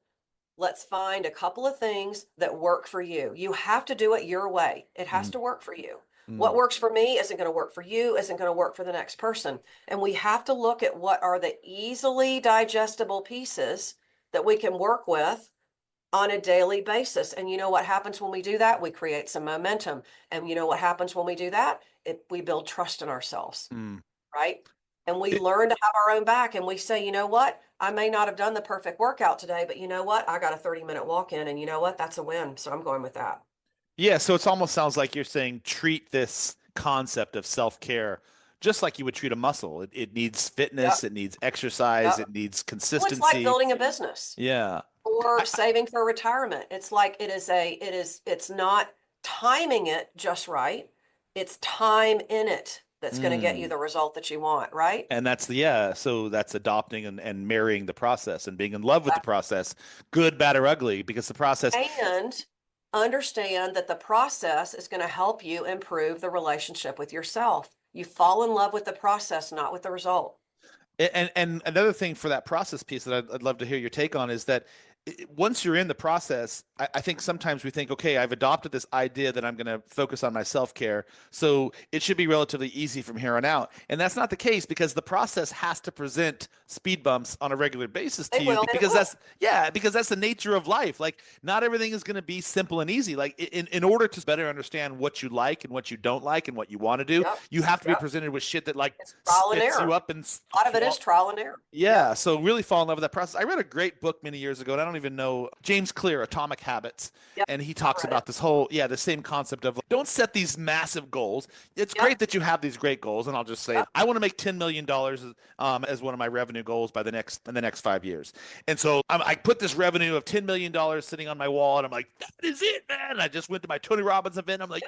Let's find a couple of things that work for you. You have to do it your way. It has mm, to work for you. What mm. works for me isn't going to work for you, isn't going to work for the next person. And we have to look at what are the easily digestible pieces that we can work with on a daily basis. And you know what happens when we do that? We create some momentum. And you know what happens when we do that? We build trust in ourselves, Mm. right? And we It- learn to have our own back, and we say, you know what? I may not have done the perfect workout today, but you know what? I got a 30-minute walk in, and you know what? That's a win. So I'm going with that. yeah, so it almost sounds like you're saying treat this concept of self-care just like you would treat a muscle. It needs fitness, Yep. it needs exercise, Yep. it needs Well, it's like consistency. building a business Yeah. or I, saving for retirement. It's like it's not timing it just right. It's time in it that's going to get you mm. the result that you want, right? And that's so that's adopting and marrying the process and being in love with the process, good, bad, or ugly, because the process. And understand that the process is going to help you improve the relationship with yourself. You fall in love with the process, not with the result. And another thing for that process piece that I'd love to hear your take on is that once you're in the process, I think sometimes we think, okay, I've adopted this idea that I'm going to focus on my self care, so it should be relatively easy from here on out. And that's not the case because the process has to present speed bumps on a regular basis They to you will, and it because will. because that's the nature of life. Like not everything is going to be simple and easy. Like in order to better understand what you like and what you don't like and what you want to do, Yep. you have to be Yep. presented with shit that like It's trial and spits you error. up and A lot of it is trial and error. yeah, Yep. so really fall in love with that process. I read a great book many years ago, and I don't even know James Clear, Atomic Habits, Yep. and he I've talks read it. about this whole the same concept of like, don't set these massive goals. It's great Yep. that you have these great goals, and I'll just say Yep. I want to make $10 million as one of my revenue goals by the next 5 years. And so I put this revenue of $10 million sitting on my wall, and I'm like, that is it, man. And I just went to my Tony Robbins event. I'm like,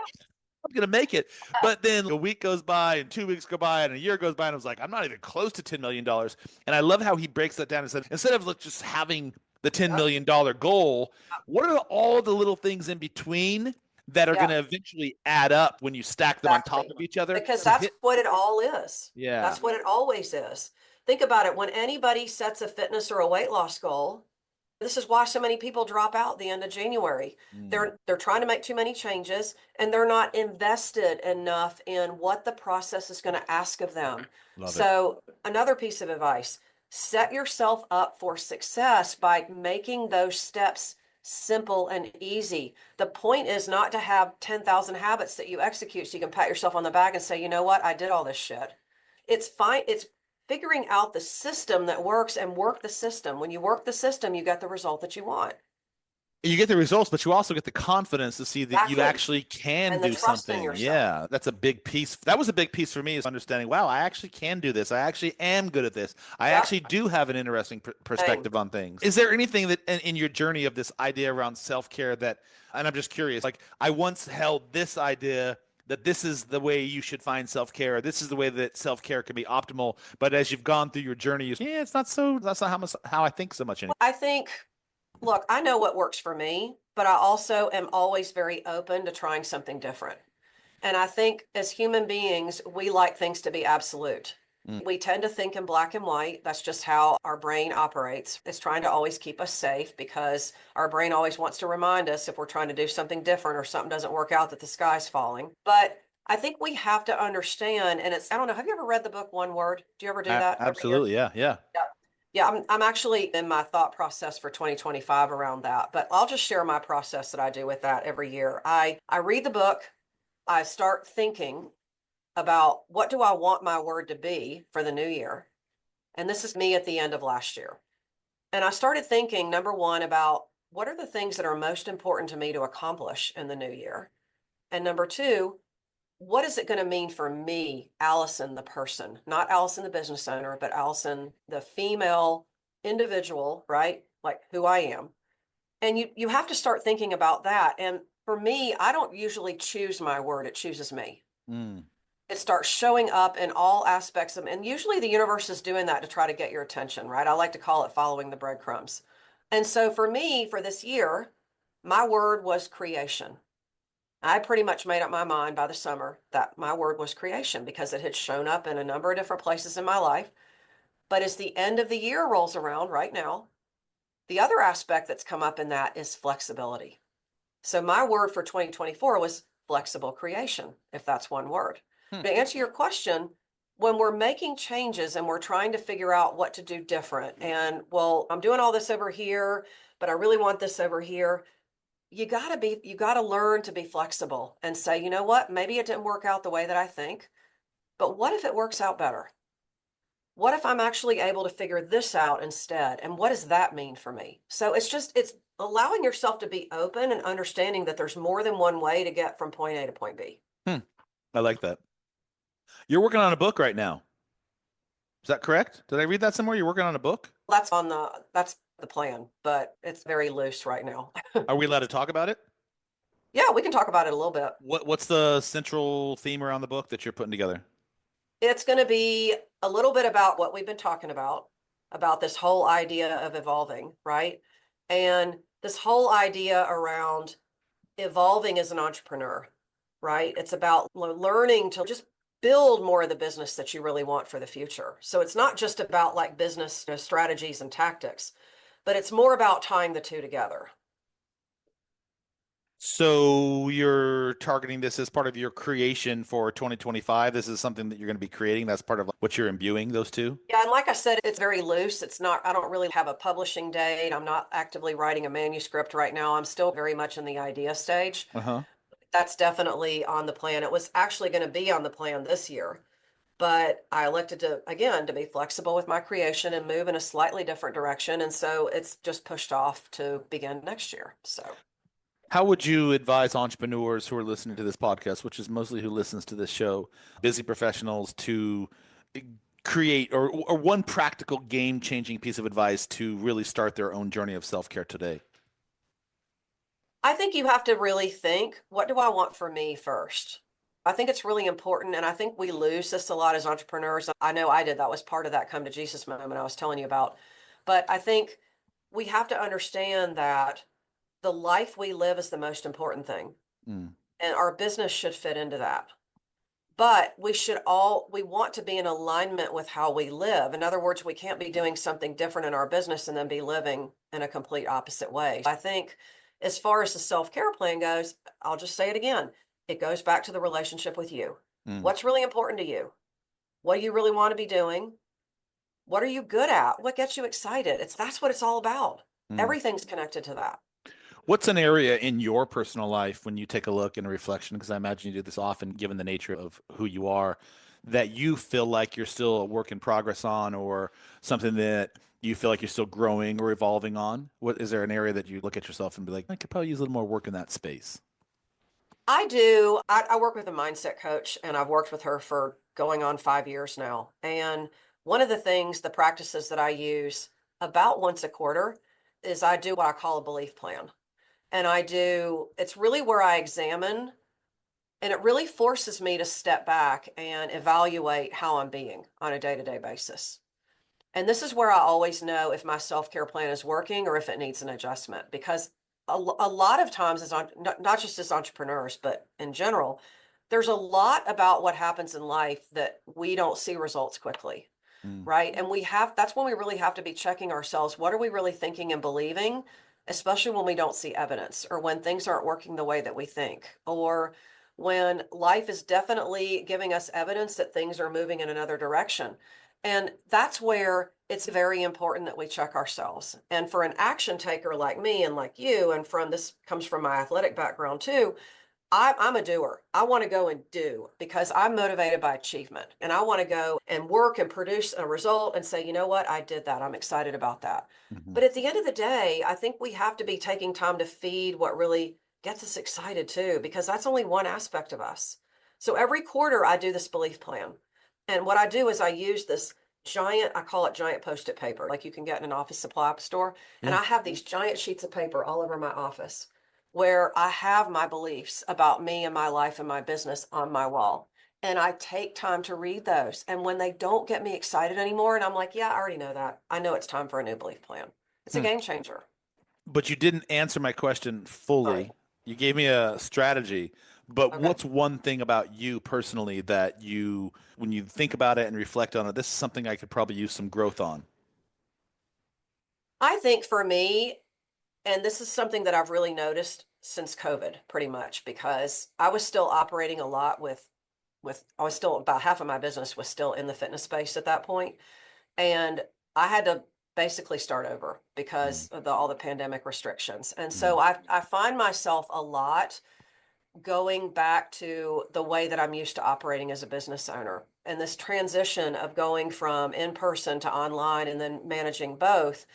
I'm gonna make it. But then a week goes by and 2 weeks go by and a year goes by and I was like, I'm not even close to $10 million. And I love how he breaks that down and said, instead of just having the $10 Yep. million goal, what are all the little things in between that are Yeah. gonna eventually add up when you stack them on top Exactly. of each other Because to that's hit? what it all is. Yeah. That's what it always is. Think about it. When anybody sets a fitness or a weight loss goal, this is why so many people drop out the end of January. Mm, They're trying to make too many changes, and they're not invested enough in what the process is going to ask of them. love it. So another piece of advice, set yourself up for success by making those steps simple and easy. The point is not to have 10,000 habits that you execute so you can pat yourself on the back and say, you know what, I did all this shit. It's fine. It's figuring out the system that works and work the system. When you work the system, you get the result that you want. You get the results, but you also get the confidence to see that you Exactly. actually can And the do trust in something. yourself. Yeah, that's a big piece. That was a big piece for me is understanding, wow, I actually can do this. I actually am good at this. I Yep. actually do have an interesting Same. perspective on things. Is there anything that in your journey of this idea around self-care that, and I'm just curious, like I once held this idea that this is the way you should find self-care. This is the way that self-care can be optimal. But as you've gone through your journey, yeah, that's not how I think so much anymore. I think, look, I know what works for me, but I also am always very open to trying something different. And I think as human beings, we like things to be absolute. Mm. We tend to think in black and white. That's just how our brain operates. It's trying to always keep us safe because our brain always wants to remind us if we're trying to do something different or something doesn't work out that the sky's falling. But I think we have to understand, and I don't know, have you ever read the book One Word? Do you ever do that every year? Absolutely. Yeah. Yeah. Yeah. Yeah, I'm actually in my thought process for 2025 around that, but I'll just share my process that I do with that every year. I read the book, I start thinking about what do I want my word to be for the new year. And this is me at the end of last year. And I started thinking, number one, about what are the things that are most important to me to accomplish in the new year? And number two, what is it going to mean for me, Alison, the person, not Alison, the business owner, but Alison, the female individual, right? Like who I am. And you have to start thinking about that. And for me, I don't usually choose my word, it chooses me. Mm. It starts showing up in all aspects of, and usually the universe is doing that to try to get your attention, right? I like to call it following the breadcrumbs. And so for me, for this year, my word was creation. I pretty much made up my mind by the summer that my word was creation because it had shown up in a number of different places in my life. But as the end of the year rolls around right now, the other aspect that's come up in that is flexibility. So my word for 2024 was flexible creation, if that's one word. Hmm. To answer your question, when we're making changes and we're trying to figure out what to do different, and well, I'm doing all this over here, but I really want this over here. You gotta learn to be flexible and say, you know what, maybe it didn't work out the way that I think, but what if it works out better? What if I'm actually able to figure this out instead? And what does that mean for me? So it's allowing yourself to be open and understanding that there's more than one way to get from point A to point B. Hmm. I like that. You're working on a book right now. Is that correct? Did I read that somewhere? You're working on a book? That's the plan, but it's very loose right now. Are we allowed to talk about it? Yeah, we can talk about it a little bit. What's the central theme around the book that you're putting together? It's going to be a little bit about what we've been talking about this whole idea of evolving, right? And this whole idea around evolving as an entrepreneur, right? It's about learning to just build more of the business that you really want for the future. So it's not just about like business, strategies and tactics, but it's more about tying the two together. So you're targeting this as part of your creation for 2025. This is something that you're going to be creating. That's part of what you're imbuing those two. Yeah, and like I said, it's very loose. It's not, I don't really have a publishing date. I'm not actively writing a manuscript right now. I'm still very much in the idea stage. Uh-huh. That's definitely on the plan. It was actually going to be on the plan this year, but I elected to, again, to be flexible with my creation and move in a slightly different direction. And so it's just pushed off to begin next year. So How would you advise entrepreneurs who are listening to this podcast, which is mostly who listens to this show, busy professionals, to create or one practical game-changing piece of advice to really start their own journey of self-care today? I think you have to really think, what do I want for me first? I think it's really important. And I think we lose this a lot as entrepreneurs. I know I did. That was part of that come to Jesus moment I was telling you about. But I think we have to understand that the life we live is the most important thing. Mm. And our business should fit into that. But we want to be in alignment with how we live. In other words, we can't be doing something different in our business and then be living in a complete opposite way. I think as far as the self-care plan goes, I'll just say it again. It goes back to the relationship with you. Mm. What's really important to you? What do you really want to be doing? What are you good at? What gets you excited? That's what it's all about. Mm. Everything's connected to that. What's an area in your personal life when you take a look and a reflection, because I imagine you do this often, given the nature of who you are, that you feel like you're still a work in progress on, or something that you feel like you're still growing or evolving on? What is there an area that you look at yourself and be like, I could probably use a little more work in that space? I do. I work with a mindset coach, and I've worked with her for going on 5 years now. And one of the things, the practices that I use about once a quarter is I do what I call a belief plan. And it's really where I examine, and it really forces me to step back and evaluate how I'm being on a day-to-day basis. And this is where I always know if my self-care plan is working or if it needs an adjustment, because a lot of times, not just as entrepreneurs, but in general, there's a lot about what happens in life that we don't see results quickly, Mm. right? And that's when we really have to be checking ourselves. What are we really thinking and believing, especially when we don't see evidence or when things aren't working the way that we think, or when life is definitely giving us evidence that things are moving in another direction. And that's where it's very important that we check ourselves. And for an action taker like me and like you, and this comes from my athletic background too, I'm a doer. I want to go and do because I'm motivated by achievement and I want to go and work and produce a result and say, you know what, I did that. I'm excited about that. Mm-hmm. But at the end of the day, I think we have to be taking time to feed what really gets us excited too, because that's only one aspect of us. So every quarter I do this belief plan. And what I do is I use this I call it giant post-it paper, like you can get in an office supply store. And Yeah. I have these giant sheets of paper all over my office where I have my beliefs about me and my life and my business on my wall. And I take time to read those. And when they don't get me excited anymore, and I'm like, yeah, I already know that. I know it's time for a new belief plan. It's a Hmm. game changer. But you didn't answer my question fully. Sorry. You gave me a strategy, but Okay. what's one thing about you personally that when you think about it and reflect on it, this is something I could probably use some growth on? I think for me, and this is something that I've really noticed since COVID, pretty much, because I was still operating a lot I was still about half of my business was still in the fitness space at that point. And I had to basically start over Mm, because of all the pandemic restrictions. And so mm, I find myself a lot going back to the way that I'm used to operating as a business owner. And this transition of going from in person to online and then managing both,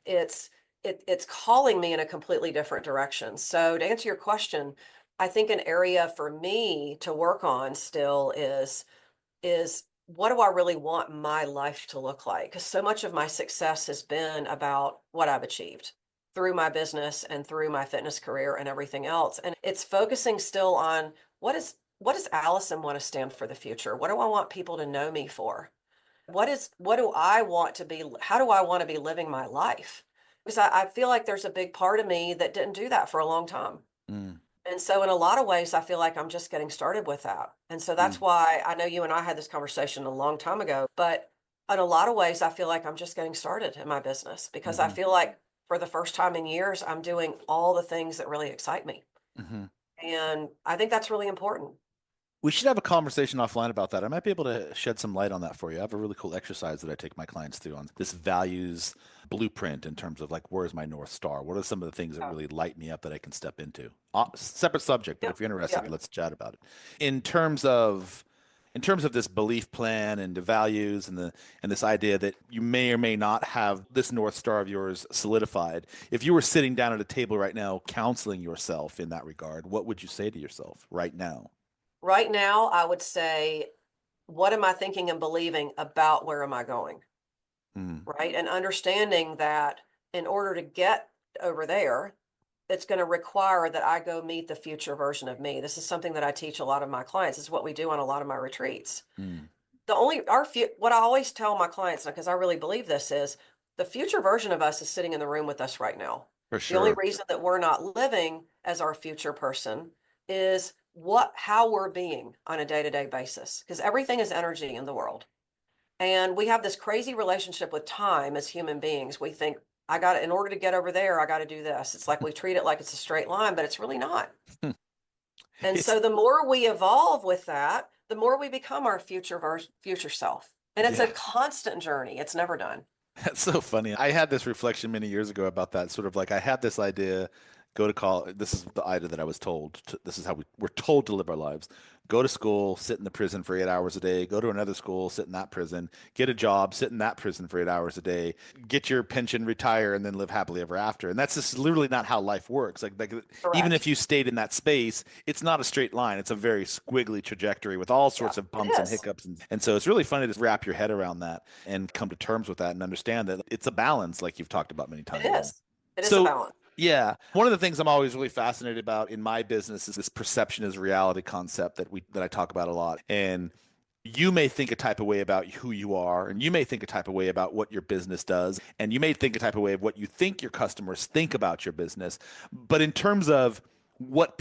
it's it's calling me in a completely different direction. So to answer your question, I think an area for me to work on still is what do I really want my life to look like? Because so much of my success has been about what I've achieved through my business and through my fitness career and everything else. And it's focusing still on what does Allison want to stand for the future? What do I want people to know me for? What do I want to be? How do I want to be living my life? Because I feel like there's a big part of me that didn't do that for a long time. mm, And so in a lot of ways, I feel like I'm just getting started with that. And so mm, that's why I know you and I had this conversation a long time ago, but in a lot of ways, I feel like I'm just getting started in my business because I mhm, feel like for the first time in years, I'm doing all the things that really excite me. mhm. And I think that's really important. We should have a conversation offline about that. I might be able to shed some light on that for you. I have a really cool exercise that I take my clients through on this values blueprint in terms of like, where's my North Star? What are some of the things that Yeah. really light me up that I can step into? Separate subject, but Yeah. if you're Yeah. interested, let's chat about it. In terms of in terms of this belief plan and the values and this idea that you may or may not have this North Star of yours solidified, if you were sitting down at a table right now counseling yourself in that regard, what would you say to yourself right now? Right now, I would say, what am I thinking and believing about where am I going? Mm, Right? And understanding that in order to get over there, it's going to require that I go meet the future version of me. This is something that I teach a lot of my clients. It's what we do on a lot of my retreats. mm. What I always tell my clients, because I really believe this, is the future version of us is sitting in the room with us right now. For The only sure. reason that we're not living as our future person is how we're being on a day-to-day basis, because everything is energy in the world. And we have this crazy relationship with time as human beings. We think, in order to get over there, I got to do this. It's like we treat it like it's a straight line, but it's really not. And It's so the more we evolve with that, the more we become our future self. And it's a yeah, constant journey. It's never done. that's so funny. I had this reflection many years ago about that. Sort of like I had this idea, go to college. This is the idea that I was told. This is how we're told to live our lives. Go to school, sit in the prison for 8 hours a day. Go to another school, sit in that prison. Get a job, sit in that prison for 8 hours a day. Get your pension, retire, and then live happily ever after. And that's just literally not how life works. Like even if Correct. you stayed in that space, it's not a straight line. It's a very squiggly trajectory with all Yeah, sorts of it bumps and is. hiccups. And so it's really funny to wrap your head around that and come to terms with that and understand that it's a balance, like you've talked about many It times now. is. It is a So, balance. yeah, one of the things I'm always really fascinated about in my business is this perception is reality concept that I talk about a lot. And you may think a type of way about who you are, and you may think a type of way about what your business does, and you may think a type of way of what you think your customers think about your business. But in terms of what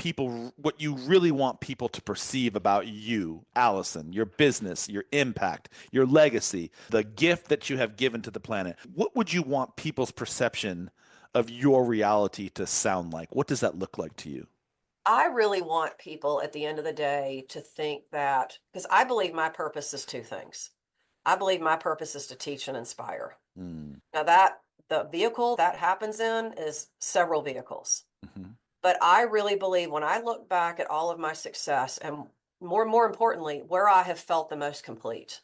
you really want people to perceive about you, Alison, your business, your impact, your legacy, the gift that you have given to the planet. What would you want people's perception of your reality to sound like? What does that look like to you? I really want people at the end of the day to think that, because I believe my purpose is two things. I believe my purpose is to teach and inspire. Mm, Now that the vehicle that happens in is several vehicles. mhm, But I really believe when I look back at all of my success and more importantly, where I have felt the most complete,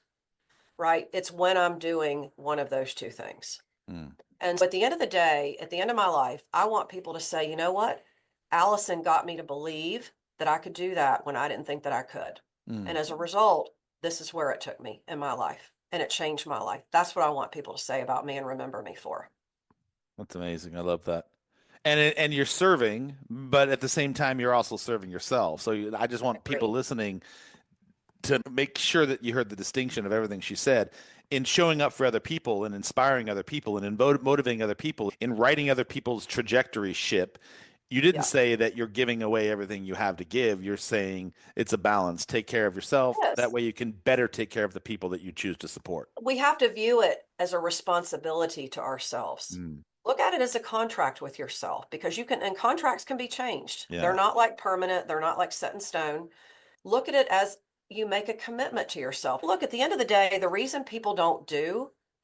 right? It's when I'm doing one of those two things. mm, And so at the end of the day, at the end of my life, I want people to say, you know what? Allison got me to believe that I could do that when I didn't think that I could. mm. And as a result, this is where it took me in my life and it changed my life. That's what I want people to say about me and remember me for. That's amazing. I love that. And you're serving, but at the same time, you're also serving yourself. So I just I want people agree. listening to make sure that you heard the distinction of everything she said in showing up for other people and inspiring other people and in motivating other people, in writing other people's trajectory ship. You didn't Yeah. say that you're giving away everything you have to give. You're saying it's a balance. Take care of yourself. That Yes. way you can better take care of the people that you choose to support. We have to view it as a responsibility to ourselves. Mm, Look at it as a contract with yourself because and contracts can be changed. They're yeah. not like permanent, they're not like set in stone. Look at it as you make a commitment to yourself. Look, at the end of the day, the reason people don't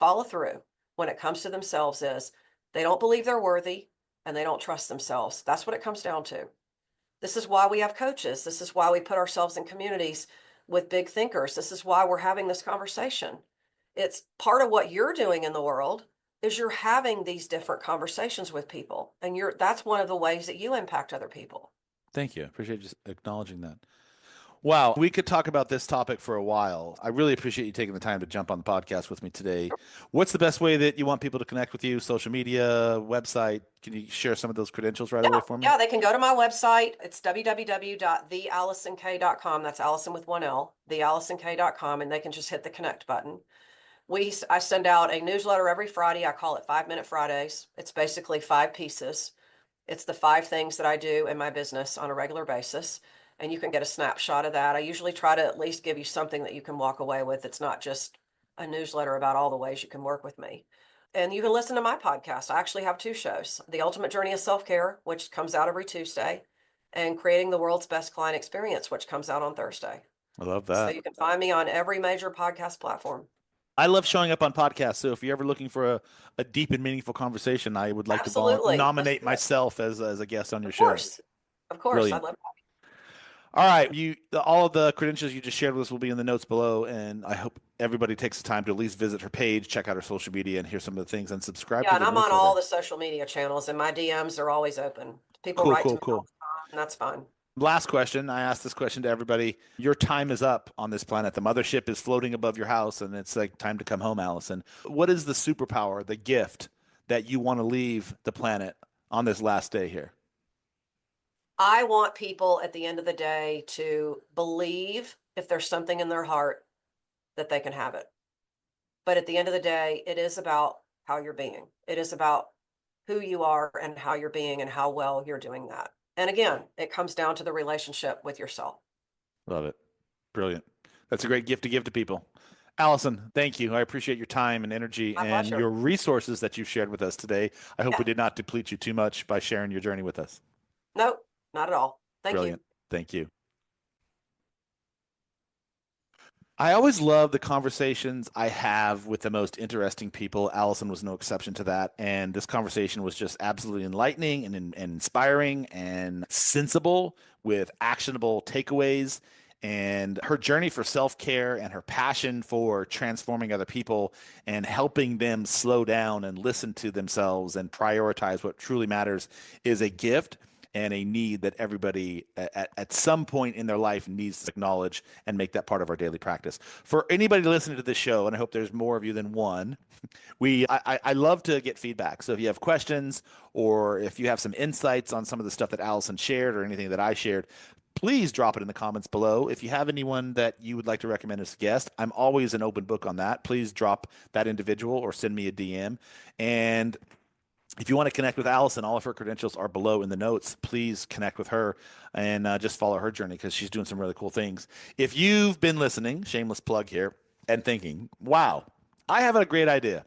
follow through when it comes to themselves is they don't believe they're worthy and they don't trust themselves. That's what it comes down to. This is why we have coaches. This is why we put ourselves in communities with big thinkers. This is why we're having this conversation. It's part of what you're doing in the world is you're having these different conversations with people and that's one of the ways that you impact other people. Thank you. Appreciate you acknowledging that. Wow, we could talk about this topic for a while. I really appreciate you taking the time to jump on the podcast with me today. What's the best way that you want people to connect with you? Social media, website? Can you share some of those credentials right away Yeah, for me? yeah, they can go to my website. It's www.thealisonk.com. That's Allison with one L, thealisonk.com, and they can just hit the connect button. I send out a newsletter every Friday. I call it 5 Minute Fridays. It's basically 5 pieces. It's the 5 things that I do in my business on a regular basis. And you can get a snapshot of that. I usually try to at least give you something that you can walk away with. It's not just a newsletter about all the ways you can work with me. And you can listen to my podcast. I actually have 2 shows, The Ultimate Journey of Self-Care, which comes out every Tuesday, and Creating the World's Best Client Experience, which comes out on Thursday. I love So that. you can find me on every major podcast platform. I love showing up on podcasts. So if you're ever looking for a deep and meaningful conversation, I would like to Absolutely. Let's nominate do it. myself as a guest on your Of show. course. Of course. I Brilliant. love All right, all of the credentials you just shared with us will be in the notes below, and I hope everybody takes the time to at least visit her page, check out her social media, and hear some of the things, and subscribe Yeah, to and the I'm on all newsletter. the social media channels, and my DMs are always open. People Cool, write to cool, me all cool. the time, and that's fine. Last question. I ask this question to everybody. Your time is up on this planet. The mothership is floating above your house, and it's like time to come home, Allison. What is the superpower, the gift that you want to leave the planet on this last day here? I want people at the end of the day to believe if there's something in their heart that they can have it. But at the end of the day, it is about how you're being. It is about who you are and how you're being and how well you're doing that. And again, it comes down to the relationship with yourself. Love it. Brilliant. That's a great gift to give to people. Allison, thank you. I appreciate your time and energy My and pleasure. your resources that you've shared with us today. I hope we Yeah. did not deplete you too much by sharing your journey with us. Nope, not at all. Thank you. Brilliant. Thank you. I always love the conversations I have with the most interesting people. Allison was no exception to that. And this conversation was just absolutely enlightening and inspiring and sensible with actionable takeaways. And her journey for self care and her passion for transforming other people and helping them slow down and listen to themselves and prioritize what truly matters is a gift and a need that everybody at some point in their life needs to acknowledge and make that part of our daily practice. For anybody listening to this show, and I hope there's more of you than one, I love to get feedback. So if you have questions or if you have some insights on some of the stuff that Allison shared or anything that I shared, please drop it in the comments below. If you have anyone that you would like to recommend as a guest, I'm always an open book on that. Please drop that individual or send me a DM. And If you want to connect with Alison, all of her credentials are below in the notes. Please connect with her and just follow her journey because she's doing some really cool things. If you've been listening, shameless plug here, and thinking, wow, I have a great idea.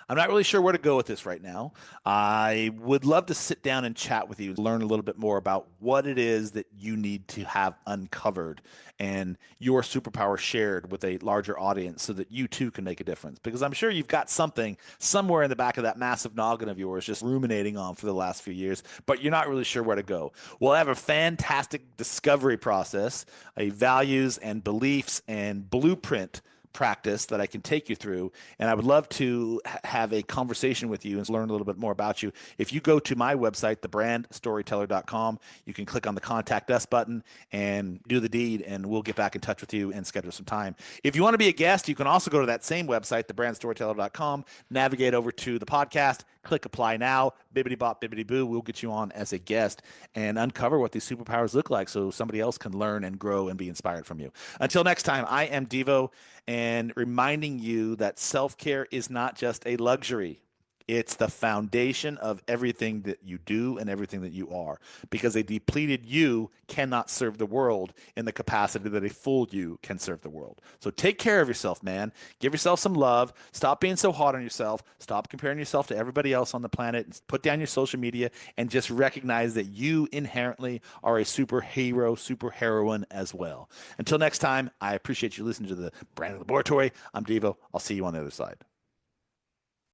I'm not really sure where to go with this right now. I would love to sit down and chat with you, learn a little bit more about what it is that you need to have uncovered and your superpower shared with a larger audience so that you too can make a difference. Because I'm sure you've got something somewhere in the back of that massive noggin of yours just ruminating on for the last few years, but you're not really sure where to go. We'll have a fantastic discovery process, a values and beliefs and blueprint practice that I can take you through. And I would love to have a conversation with you and learn a little bit more about you. If you go to my website, thebrandstoryteller.com, you can click on the contact us button and do the deed, and we'll get back in touch with you and schedule some time. If you want to be a guest, you can also go to that same website, thebrandstoryteller.com, navigate over to the podcast, click apply now, bibbity bop, bibbity boo. We'll get you on as a guest and uncover what these superpowers look like so somebody else can learn and grow and be inspired from you. Until next time, I am Devo, and reminding you that self-care is not just a luxury. It's the foundation of everything that you do and everything that you are, because a depleted you cannot serve the world in the capacity that a full you can serve the world. So take care of yourself, man. Give yourself some love. Stop being so hard on yourself. Stop comparing yourself to everybody else on the planet. Put down your social media and just recognize that you inherently are a superhero, superheroine as well. Until next time, I appreciate you listening to the Brand Laboratory. I'm Devo. I'll see you on the other side.